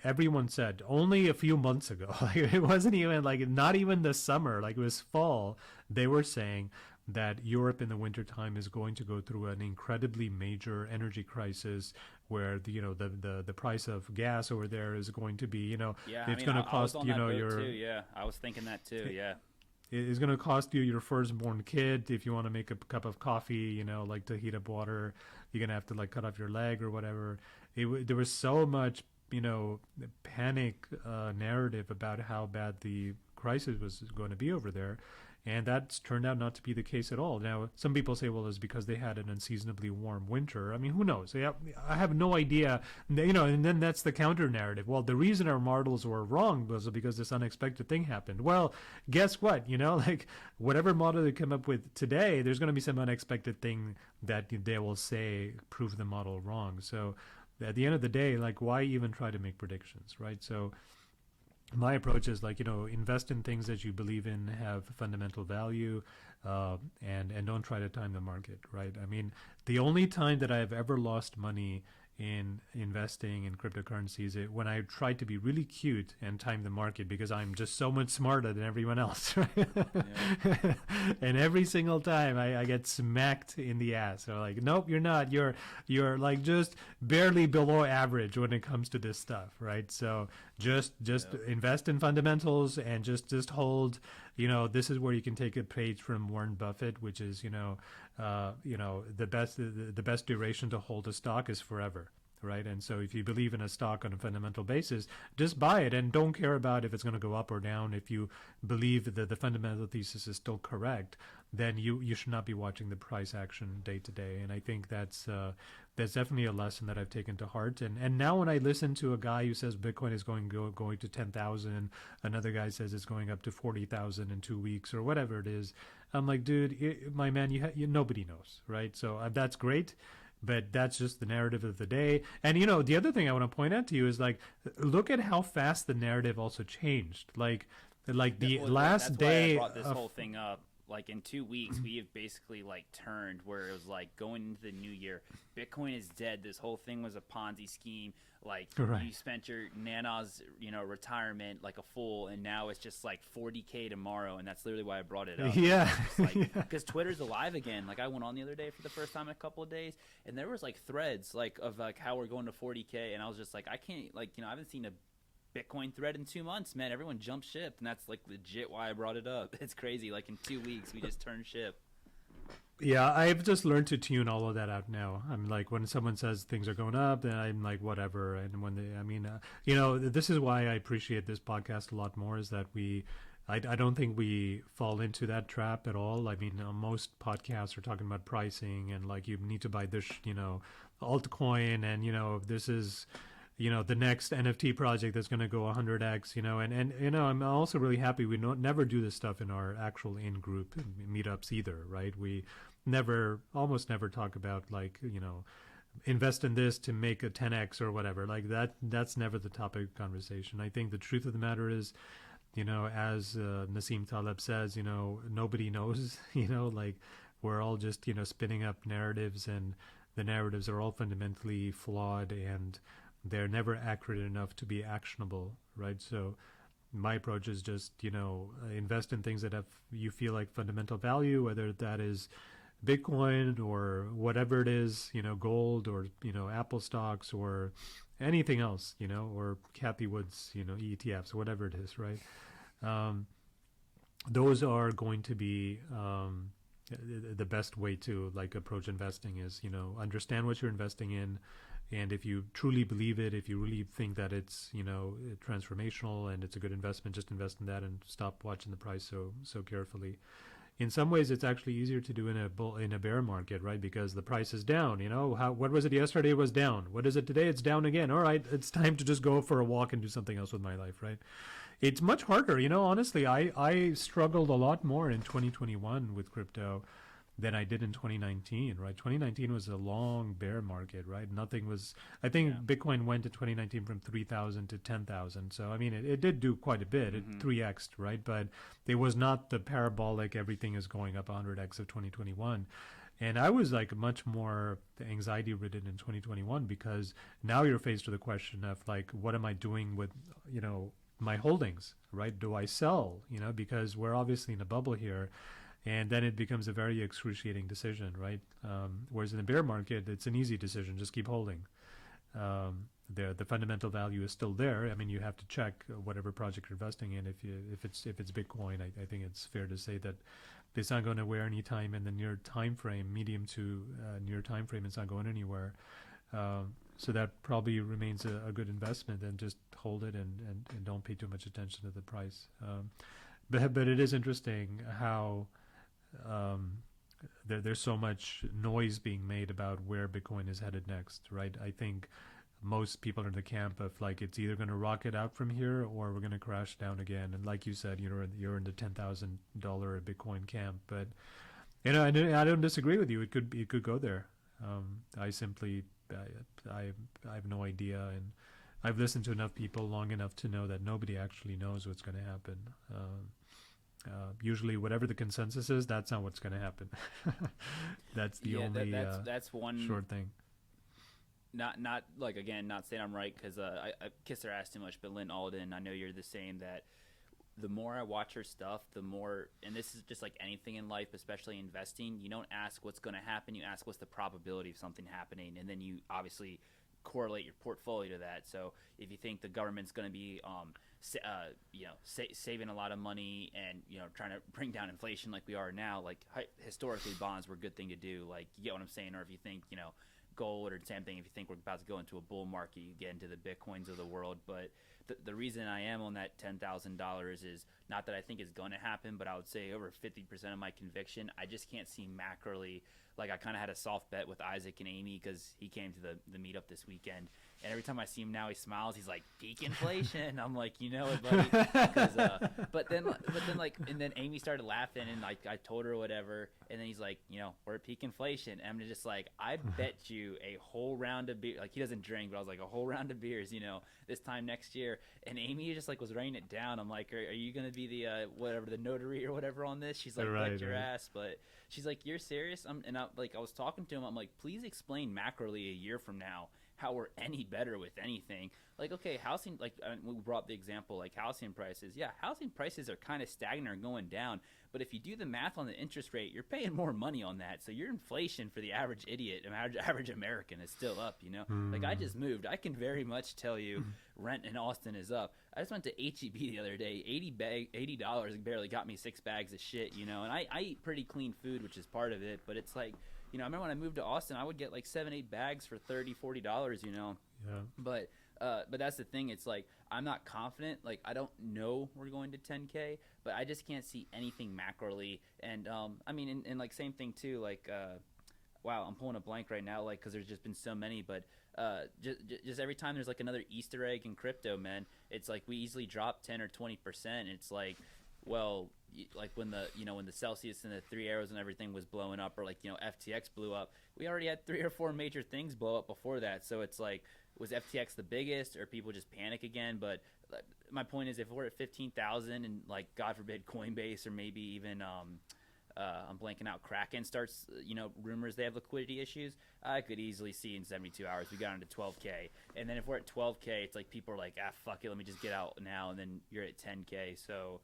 Everyone said only a few months ago, like it wasn't even like not even the summer, like it was fall. They were saying that Europe in the wintertime is going to go through an incredibly major energy crisis where the price of gas over there is going to be, Yeah, it's going to cost, I was on that boat too. Yeah, I was thinking that too. Yeah. It's going to cost you your firstborn kid if you want to make a cup of coffee, like to heat up water. You're going to have to like cut off your leg or whatever. There was so much, panic narrative about how bad the crisis was going to be over there. And that's turned out not to be the case at all. Now, some people say, well, it's because they had an unseasonably warm winter. I mean, who knows? I have no idea. And then that's the counter narrative. Well, the reason our models were wrong was because this unexpected thing happened. Well, guess what? Like whatever model they come up with today, there's going to be some unexpected thing that they will say prove the model wrong. So at the end of the day, like, why even try to make predictions, right? So my approach is like, invest in things that you believe in have fundamental value, and don't try to time the market, right? I mean, the only time that I've ever lost money in investing in cryptocurrencies when I tried to be really cute and time the market because I'm just so much smarter than everyone else, right? Yeah. And every single time I get smacked in the ass. So like, nope, you're not. You're like just barely below average when it comes to this stuff, right? So just invest in fundamentals and just hold. This is where you can take a page from Warren Buffett, which is the best duration to hold a stock is forever, right? And so if you believe in a stock on a fundamental basis, just buy it and don't care about if it's going to go up or down. If you believe that the fundamental thesis is still correct, then you should not be watching the price action day to day. And I think that's definitely a lesson that I've taken to heart. And now when I listen to a guy who says Bitcoin is going to 10,000, another guy says it's going up to 40,000 in 2 weeks or whatever it is, I'm like, dude, my man, nobody knows, right? So that's great. But that's just the narrative of the day. And, the other thing I want to point out to you is like, look at how fast the narrative also changed. Like the last day. That's why I brought this whole thing up. Like in 2 weeks, we have basically like turned where it was like going into the new year. Bitcoin is dead. This whole thing was a Ponzi scheme. Like right. You spent your Nana's, retirement like a fool, and now it's just like 40K tomorrow, and that's literally why I brought it up. Yeah. Because Twitter's alive again. Like I went on the other day for the first time in a couple of days, and there was like threads like of like how we're going to 40K, and I was just like, I can't I haven't seen a Bitcoin thread in 2 months, man. Everyone jumped ship, and that's like legit why I brought it up. It's crazy. Like in 2 weeks, we just turned ship. Yeah, I've just learned to tune all of that out now. I'm like, when someone says things are going up, then I'm like, whatever. And when this is why I appreciate this podcast a lot more, is that I don't think we fall into that trap at all. I mean, most podcasts are talking about pricing and like, you need to buy this, altcoin, and, this is, the next NFT project that's going to go 100x, and I'm also really happy we never do this stuff in our actual in-group meetups either, right? We almost never talk about like, invest in this to make a 10x or whatever. Like that's never the topic of conversation. I think the truth of the matter is, as Nassim Taleb says, nobody knows, like we're all just, spinning up narratives, and the narratives are all fundamentally flawed, and they're never accurate enough to be actionable, right? So my approach is just, invest in things that you feel like fundamental value, whether that is Bitcoin or whatever it is, gold or, Apple stocks or anything else, or Cathie Wood's, ETFs, whatever it is, right? Those are going to be the best way to like approach investing is, understand what you're investing in. And if you truly believe it, if you really think that it's, transformational and it's a good investment, just invest in that and stop watching the price so carefully. In some ways, it's actually easier to do in a bear market, right? Because the price is down. What was it yesterday? It was down. What is it today? It's down again. All right, it's time to just go for a walk and do something else with my life, right? It's much harder. Honestly, I struggled a lot more in 2021 with crypto than I did in 2019, right? 2019 was a long bear market, right? I think Bitcoin went to 2019 from 3,000 to 10,000. So, I mean, it did do quite a bit. It 3x'd, right? But it was not the parabolic, everything is going up 100x of 2021. And I was like much more anxiety ridden in 2021 because now you're faced with the question of like, what am I doing with, my holdings, right? Do I sell, because we're obviously in a bubble here. And then it becomes a very excruciating decision, right? Whereas in the bear market, it's an easy decision, just keep holding. The fundamental value is still there. I mean, you have to check whatever project you're investing in. If it's Bitcoin, I think it's fair to say that it's not going anywhere anytime in the near time frame, medium to near time frame. It's not going anywhere. So that probably remains a good investment, and just hold it and don't pay too much attention to the price. But it is interesting how there's so much noise being made about where Bitcoin is headed next, right? I think most people are in the camp of like it's either going to rocket out from here or we're going to crash down again. And like you said, you're in the $10,000 Bitcoin camp, but I don't disagree with you. It could go there. I simply I have no idea, and I've listened to enough people long enough to know that nobody actually knows what's going to happen. Usually whatever the consensus is, that's not what's going to happen. That's the only that's one short thing. Not like, again, not saying I'm right, because I kiss their ass too much, but Lynn Alden, I know you're the same, that the more I watch her stuff, the more, and this is just like anything in life, especially investing, you don't ask what's going to happen, you ask what's the probability of something happening, and then you obviously correlate your portfolio to that. So if you think the government's going to be saving a lot of money and trying to bring down inflation like we are now, like historically bonds were a good thing to do, like, you get what I'm saying? Or if you think gold, or the same thing, if you think we're about to go into a bull market, you get into the Bitcoins of the world. But the reason I am on that $10,000 is not that I think it's going to happen, but I would say over 50% of my conviction, I just can't see macroly. Like, I kind of had a soft bet with Isaac and Amy because he came to the meetup this weekend, and every time I see him now, he smiles. He's like, peak inflation. I'm like, you know it, buddy. But then and then Amy started laughing, and like I told her whatever, and then he's like, we're at peak inflation. And I'm just like, I bet you a whole round of beer. Like, he doesn't drink, but I was like, a whole round of beers, this time next year. And Amy just like was writing it down. I'm like, are you gonna be the the notary or whatever on this? She's like, bet your ass. But she's like, you're serious? I was talking to him. I'm like, please explain macroly a year from now how we're any better with anything. Like, okay, housing, like, we brought up the example, like housing prices. Yeah, housing prices are kind of stagnant or going down. But if you do the math on the interest rate, you're paying more money on that. So your inflation for the average idiot, average American, is still up, Like, I just moved. I can very much tell you rent in Austin is up. I just went to HEB the other day. $80 barely got me 6 bags of shit, And I eat pretty clean food, which is part of it. But it's like, I remember when I moved to Austin, I would get like 7-8 bags for $30-$40, Yeah. But that's the thing. It's like, I'm not confident. Like, I don't know we're going to 10K, but I just can't see anything macroly. And and like, same thing too. Like, wow, I'm pulling a blank right now, like, because there's just been so many. But just every time there's like another Easter egg in crypto, man, it's like we easily drop 10 or 20%. It's like, well, like when the when the Celsius and the 3 arrows and everything was blowing up, or like FTX blew up, we already had 3 or 4 major things blow up before that. So it's like, was FTX the biggest, or people just panic again? But my point is, if we're at 15,000 and, like, God forbid, Coinbase, or maybe even I'm blanking out, Kraken starts, rumors they have liquidity issues, I could easily see in 72 hours we got into 12K. And then if we're at 12K, it's like people are like, fuck it, let me just get out now, and then you're at 10K. So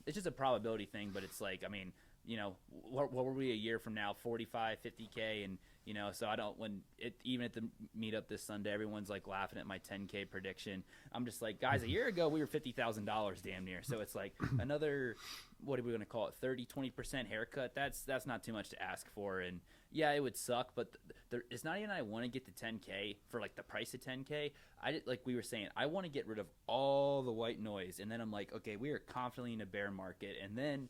it's just a probability thing. But it's like, I mean, what were we a year from now? 45, 50K, and so I don't. Even at the meetup this Sunday, everyone's like laughing at my 10K prediction. I'm just like, guys, a year ago we were $50,000 damn near. So it's like another, what are we gonna call it, 30-20% haircut? That's not too much to ask for. And yeah, it would suck, but it's not even I want to get to 10K for like the price of 10K. Like we were saying, I want to get rid of all the white noise, and then I'm like, okay, we are confidently in a bear market, and then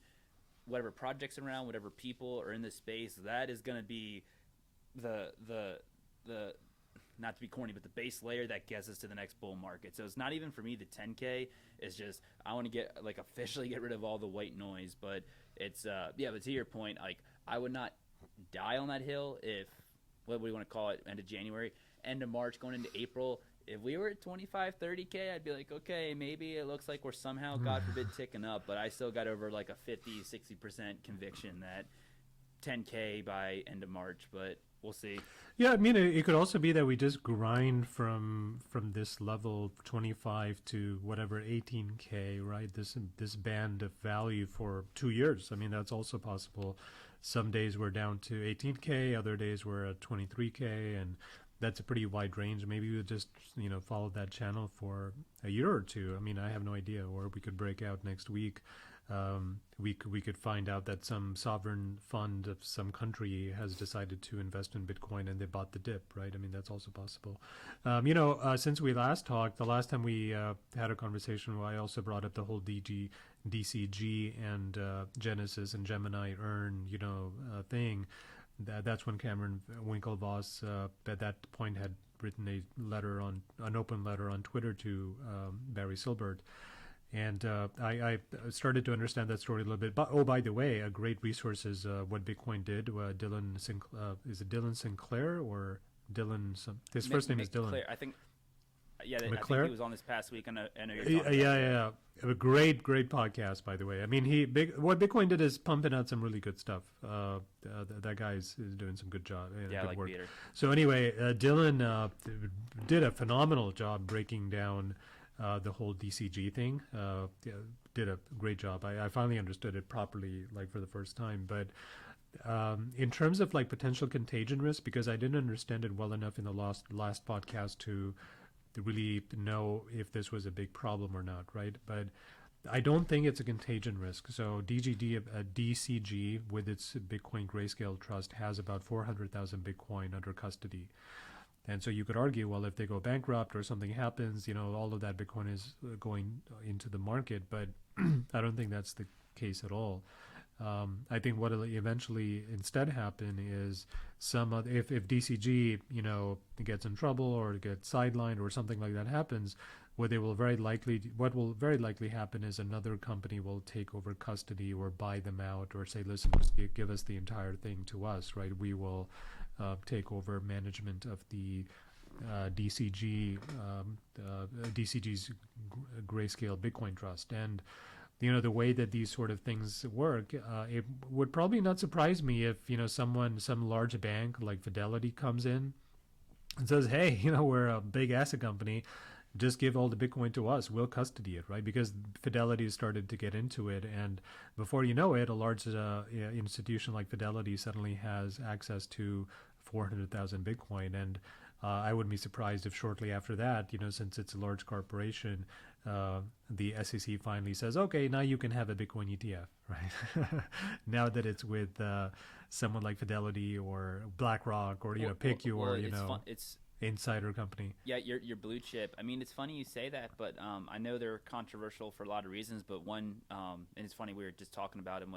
whatever projects around, whatever people are in this space, that is going to be the not to be corny, but the base layer that gets us to the next bull market. So it's not even for me the 10K. It's just I want to officially get rid of all the white noise. But it's but to your point, like, I would not die on that hill if, what do we want to call it, end of January, end of March, going into April. If we were at 25, 30K, I'd be like, okay, maybe it looks like we're somehow, God forbid, ticking up. But I still got over like a 50, 60% conviction that 10K by end of March, but we'll see. Yeah, I mean, it could also be that we just grind from this level 25 to whatever 18K, right? This band of value for 2 years. I mean, that's also possible. Some days we're down to 18K, other days we're at 23K, and that's a pretty wide range. Maybe we'll just follow that channel for a year or two. I mean, I have no idea. Or we could break out next week. We could find out that some sovereign fund of some country has decided to invest in Bitcoin and they bought the dip, right? I mean, that's also possible. Since we last talked, the last time we had a conversation, I also brought up the whole DCG and Genesis and Gemini Earn, thing. That's when Cameron Winklevoss at that point had written an open letter on Twitter to Barry Silbert. And I started to understand that story a little bit. But by the way, a great resource is what Bitcoin did. Is it Dylan Sinclair or Dylan? His first name is Dylan. I think. Yeah, I think McClare? He was on this past week. I know you're talking Yeah. A great great podcast, by the way. I mean, what Bitcoin did is pumping out some really good stuff. That guy is doing some good job. Yeah, good like work. Peter. So anyway, Dylan did a phenomenal job breaking down the whole DCG thing. Did a great job. I finally understood it properly, like for the first time. But in terms of like potential contagion risk, because I didn't understand it well enough in the last podcast to really know if this was a big problem or not, right? But I don't think it's a contagion risk. So DCG with its Bitcoin Grayscale Trust has about 400,000 Bitcoin under custody. And so you could argue, well, if they go bankrupt or something happens, all of that Bitcoin is going into the market. But I don't think that's the case at all. I think what will eventually instead happen is if DCG gets in trouble or gets sidelined or something like that happens, what will very likely happen is another company will take over custody or buy them out or say, listen, just give us the entire thing to us, right? We will take over management of the DCG's Grayscale Bitcoin Trust. And the way that these sort of things work, it would probably not surprise me if some large bank like Fidelity comes in and says, hey, we're a big asset company, just give all the Bitcoin to us, we'll custody it, right? Because Fidelity started to get into it, and before you know it, a large institution like Fidelity suddenly has access to 400,000 Bitcoin. And I wouldn't be surprised if shortly after that, since it's a large corporation, the SEC finally says, okay, now you can have a Bitcoin ETF, right? Now that it's with someone like Fidelity or BlackRock or pick your it's insider company. Yeah, your blue chip. I mean, it's funny you say that, but I know they're controversial for a lot of reasons. But one, and it's funny, we were just talking about him.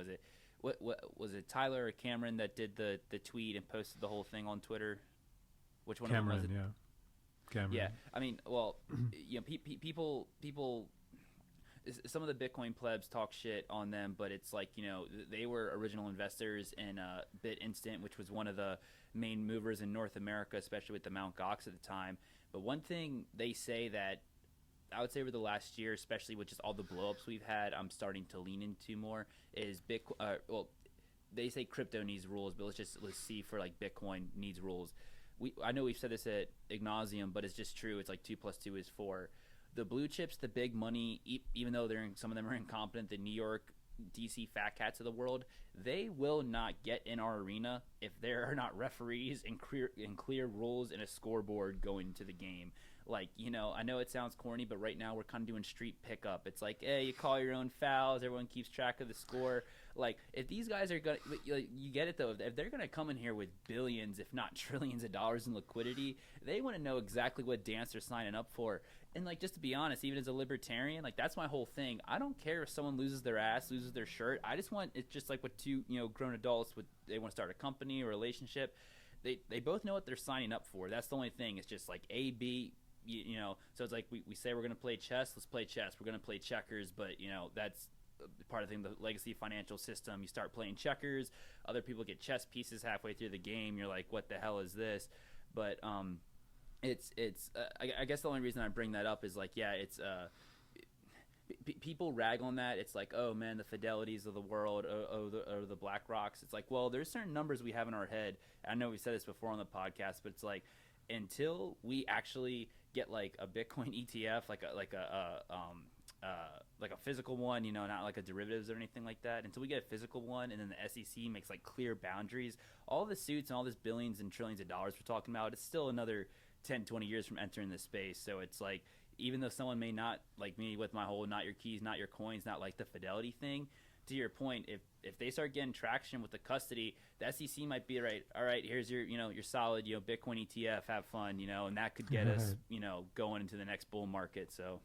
What was it, Tyler or Cameron that did the tweet and posted the whole thing on Twitter? Which one Cameron, of them was it? Yeah. Cameron. Yeah, I mean, well, people, some of the Bitcoin plebs talk shit on them, but it's like, they were original investors in BitInstant, which was one of the main movers in North America, especially with the Mt. Gox at the time. But one thing they say that I would say over the last year, especially with just all the blowups we've had, I'm starting to lean into more is Bitcoin. Well, they say crypto needs rules, but let's see for like Bitcoin needs rules. I know we've said this at ad nauseum, but it's just true. It's like 2 + 2 is 4. The blue chips, the big money, even though some of them are incompetent, the New York, DC fat cats of the world, they will not get in our arena if there are not referees and clear rules and a scoreboard going into the game. Like, I know it sounds corny, but right now we're kind of doing street pickup. It's like, hey, you call your own fouls. Everyone keeps track of the score. Like, if these guys are going to – you get it, though. If they're going to come in here with billions, if not trillions of dollars in liquidity, they want to know exactly what dance they're signing up for. And, like, just to be honest, even as a libertarian, like, that's my whole thing. I don't care if someone loses their ass, loses their shirt. I just want – it's just like with two, grown adults. They want to start a company or relationship. They both know what they're signing up for. That's the only thing. It's just like A, B – so it's like we say we're going to play chess, let's play chess. We're going to play checkers, but that's part of the legacy financial system. You start playing checkers, other people get chess pieces halfway through the game. You're like, what the hell is this? But I guess the only reason I bring that up is like, yeah, it's people rag on that. It's like, oh man, the Fidelities of the world, the Black Rocks. It's like, well, there's certain numbers we have in our head. I know we said this before on the podcast, but it's like until we actually get like a Bitcoin ETF, like a physical one, you know, not like a derivatives or anything like that. Until we get a physical one, and then the SEC makes like clear boundaries, all the suits and all this billions and trillions of dollars we're talking about, it's still another 10, 20 years from entering this space. So it's like, even though someone may not like me with my whole not your keys, not your coins, not like the Fidelity thing, to your point, if they start getting traction with the custody, the SEC might be right. All right, here's your, you know, your solid, you know, Bitcoin ETF, have fun, you know, and that could get us, you know, going into the next bull market. So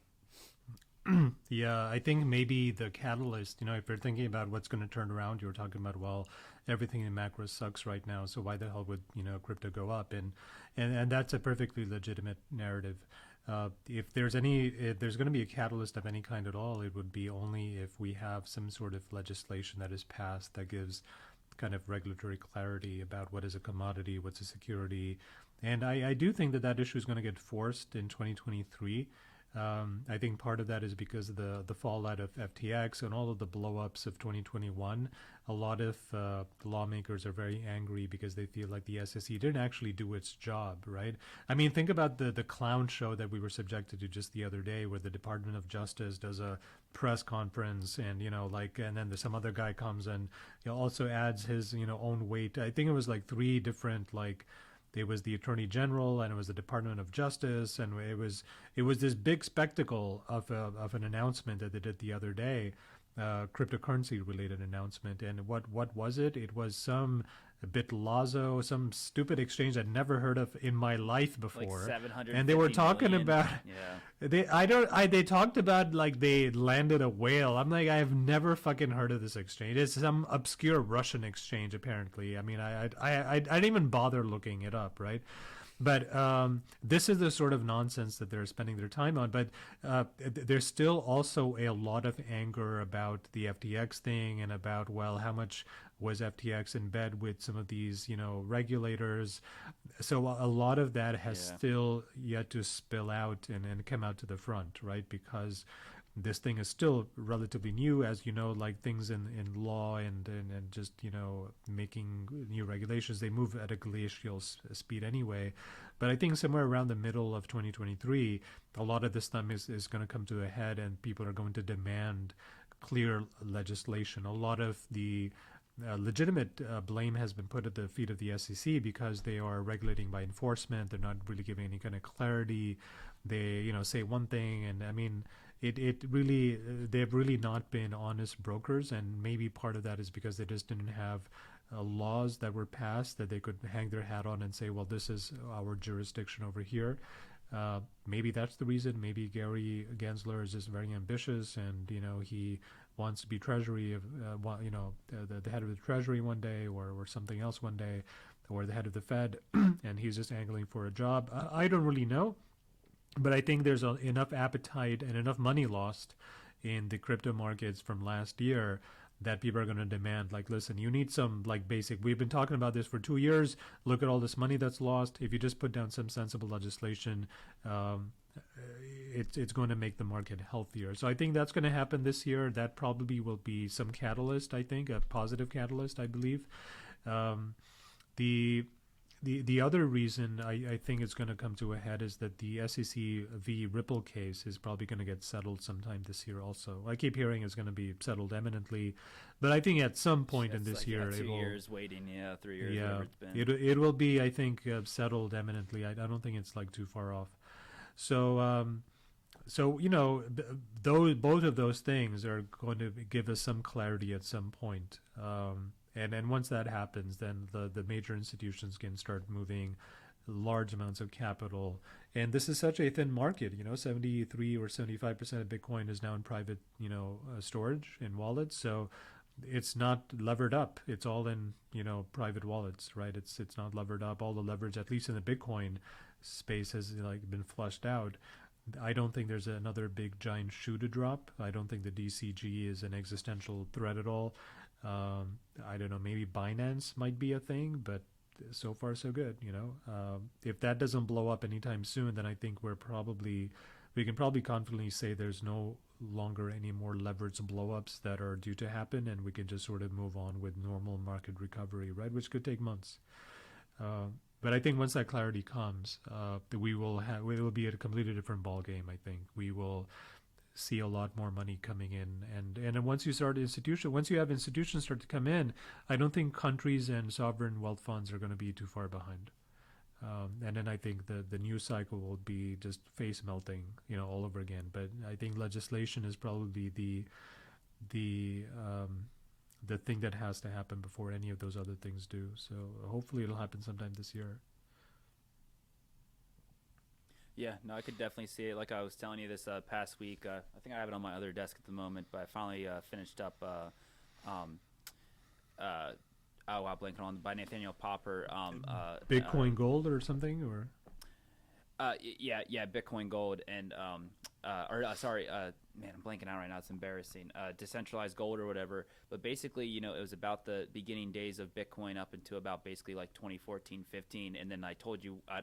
Yeah, I think maybe the catalyst, you know, if you're thinking about what's going to turn around, you were talking about, well, everything in macro sucks right now, so why the hell would, you know, crypto go up? And that's a perfectly legitimate narrative. If there's going to be a catalyst of any kind at all, it would be only if we have some sort of legislation that is passed that gives kind of regulatory clarity about what is a commodity, what's a security. And I do think that that issue is going to get forced in 2023. I think part of that is because of the fallout of FTX and all of the blow-ups of 2021. A lot of lawmakers are very angry because they feel like the SEC didn't actually do its job, right? I mean, think about the clown show that we were subjected to just the other day, where the Department of Justice does a press conference, and, you know, like, and then some other guy comes and, you know, also adds his, you know, own weight. I think it was like three different, like, it was the Attorney General, and it was the Department of Justice, and it was this big spectacle of an announcement that they did the other day, cryptocurrency related announcement. And what was it? It was some Bitlazo, some stupid exchange I'd never heard of in my life before. like 700, and they were talking million. about Yeah. they talked about like they landed a whale. I'm like, I've never fucking heard of this exchange. It's some obscure Russian exchange apparently. I mean, I didn't even bother looking it up, right? But this is the sort of nonsense that they're spending their time on. But there's still also a lot of anger about the FTX thing, and about, well, how much was FTX in bed with some of these, you know, regulators. So a lot of that has still yet to spill out and come out to the front, right? Because this thing is still relatively new, as you know, like things in law and just, you know, making new regulations, they move at a glacial speed anyway. But I think somewhere around the middle of 2023, a lot of this stuff is going to come to a head, and people are going to demand clear legislation. A lot of the legitimate blame has been put at the feet of the SEC because they are regulating by enforcement. They're not really giving any kind of clarity. They, you know, say one thing, and I mean, it really, they've really not been honest brokers. And maybe part of that is because they just didn't have laws that were passed that they could hang their hat on and say, well, this is our jurisdiction over here. Maybe that's the reason. Maybe Gary Gensler is just very ambitious, and, you know, he wants to be Treasury of, you know, the head of the Treasury one day, or something else one day, or the head of the Fed, and he's just angling for a job. I don't really know, but I think there's enough appetite and enough money lost in the crypto markets from last year that people are going to demand, like, listen, you need some, like, basic, we've been talking about this for 2 years, look at all this money that's lost. If you just put down some sensible legislation, it's going to make the market healthier. So I think that's going to happen this year. That probably will be some catalyst, I think, a positive catalyst, I believe. The other reason I think it's going to come to a head is that the SEC v. Ripple case is probably going to get settled sometime this year also. I keep hearing it's going to be settled imminently, but I think at some point in this like, year, 2 years waiting, 3 years, yeah, whatever it's been. it will be, I think, settled eminently. I don't think it's like too far off. So you know, both of those things are going to give us some clarity at some point. And once that happens, then the major institutions can start moving large amounts of capital. And this is such a thin market, you know, 73 or 75% of Bitcoin is now in private, you know, storage in wallets. So it's not levered up. It's all in, you know, private wallets, right? It's not levered up. All the leverage, at least in the Bitcoin space, has like been flushed out. I don't think there's another big giant shoe to drop. I don't think the DCG is an existential threat at all. I don't know, maybe Binance might be a thing, but so far so good, you know. If that doesn't blow up anytime soon, then I think we're probably we can probably confidently say there's no longer any more leveraged blowups that are due to happen, and we can just sort of move on with normal market recovery, right? Which could take months. Uh, but I think once that clarity comes, we will have it will be a completely different ball game. I think we will see a lot more money coming in, and then once you have institutions start to come in, I don't think countries and sovereign wealth funds are going to be too far behind. And then I think the news cycle will be just face melting, all over again. But I think legislation is probably the the thing that has to happen before any of those other things do. So hopefully it'll happen sometime this year. Yeah, no, I could definitely see it. Like I was telling you this past week, I think I have it on my other desk at the moment, but I finally finished up. Um, uh, oh wow, blanking on by Nathaniel Popper. Bitcoin Gold or something, or Yeah, Bitcoin Gold and sorry, man, I'm blanking out right now. It's embarrassing. Decentralized gold or whatever. But basically, it was about the beginning days of Bitcoin up until about basically like 2014, 15, and then I told you, I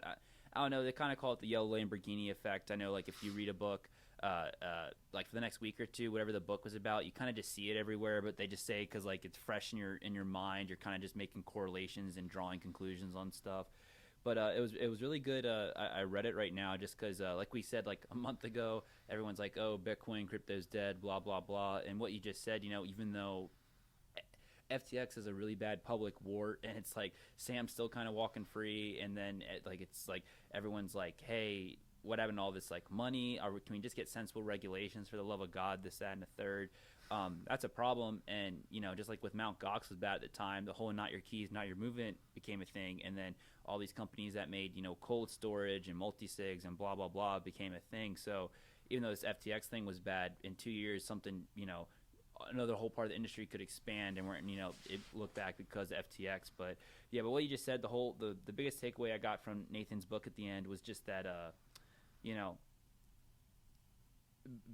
don't know. They kind of call it the yellow Lamborghini effect. I know, like if you read a book, like for the next week or two, whatever the book was about, you kind of just see it everywhere. But they just say because like it's fresh in your mind, you're kind of just making correlations and drawing conclusions on stuff. But it was really good. I read it right now just because, like we said, like a month ago, everyone's like, "Oh, Bitcoin, crypto's dead," blah blah blah. And what you just said, even though FTX is a really bad public wart, and it's like Sam's still kind of walking free, and then it's like everyone's like, "Hey, what happened to all this like money? Can we just get sensible regulations for the love of God? This, that, and the third." That's a problem, and just like with Mt. Gox was bad at the time, the whole "not your keys, not your movement" became a thing, and then all these companies that made cold storage and multi-sigs and blah blah blah became a thing. So even though this FTX thing was bad, in 2 years something another whole part of the industry could expand, and it looked back because of FTX. But yeah, but what you just said, the biggest takeaway I got from Nathan's book at the end was just that you know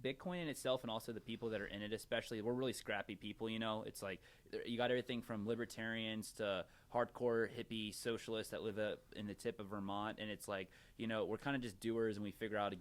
Bitcoin in itself, and also the people that are in it, especially, we're really scrappy people. It's like you got everything from libertarians to hardcore hippie socialists that live in the tip of Vermont, and it's like we're kind of just doers, and we figure out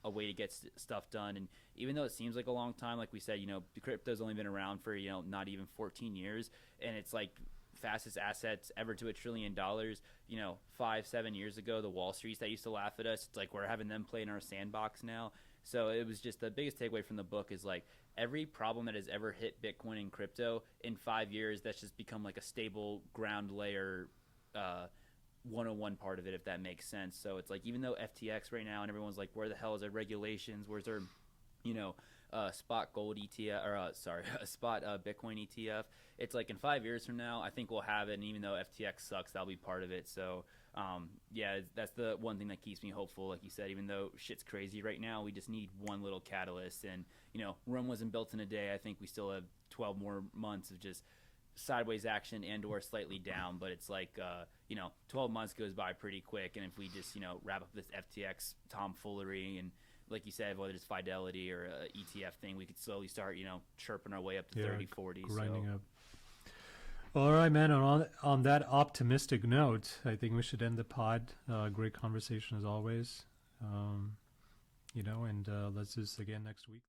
a way to get stuff done. And even though it seems like a long time, like we said, crypto's only been around for not even 14 years, and it's like fastest assets ever to $1 trillion. 5-7 years ago, the Wall Streets that used to laugh at us, it's like we're having them play in our sandbox now. So it was just the biggest takeaway from the book is like every problem that has ever hit Bitcoin and crypto in 5 years, that's just become like a stable ground layer 101 part of it, if that makes sense. So it's like even though FTX right now and everyone's like, where the hell is their regulations? Where's their spot gold ETF or spot Bitcoin ETF? It's like in 5 years from now, I think we'll have it. And even though FTX sucks, that'll be part of it. So yeah, that's the one thing that keeps me hopeful. Like you said, even though shit's crazy right now, we just need one little catalyst. And Rome wasn't built in a day. I think we still have 12 more months of just sideways action and or slightly down. But it's like 12 months goes by pretty quick. And if we just wrap up this FTX tomfoolery, and like you said, whether it's Fidelity or a ETF thing, we could slowly start chirping our way up to 30, 40. Grinding up. All right, man. On that optimistic note, I think we should end the pod. Great conversation as always. And let's do this again next week.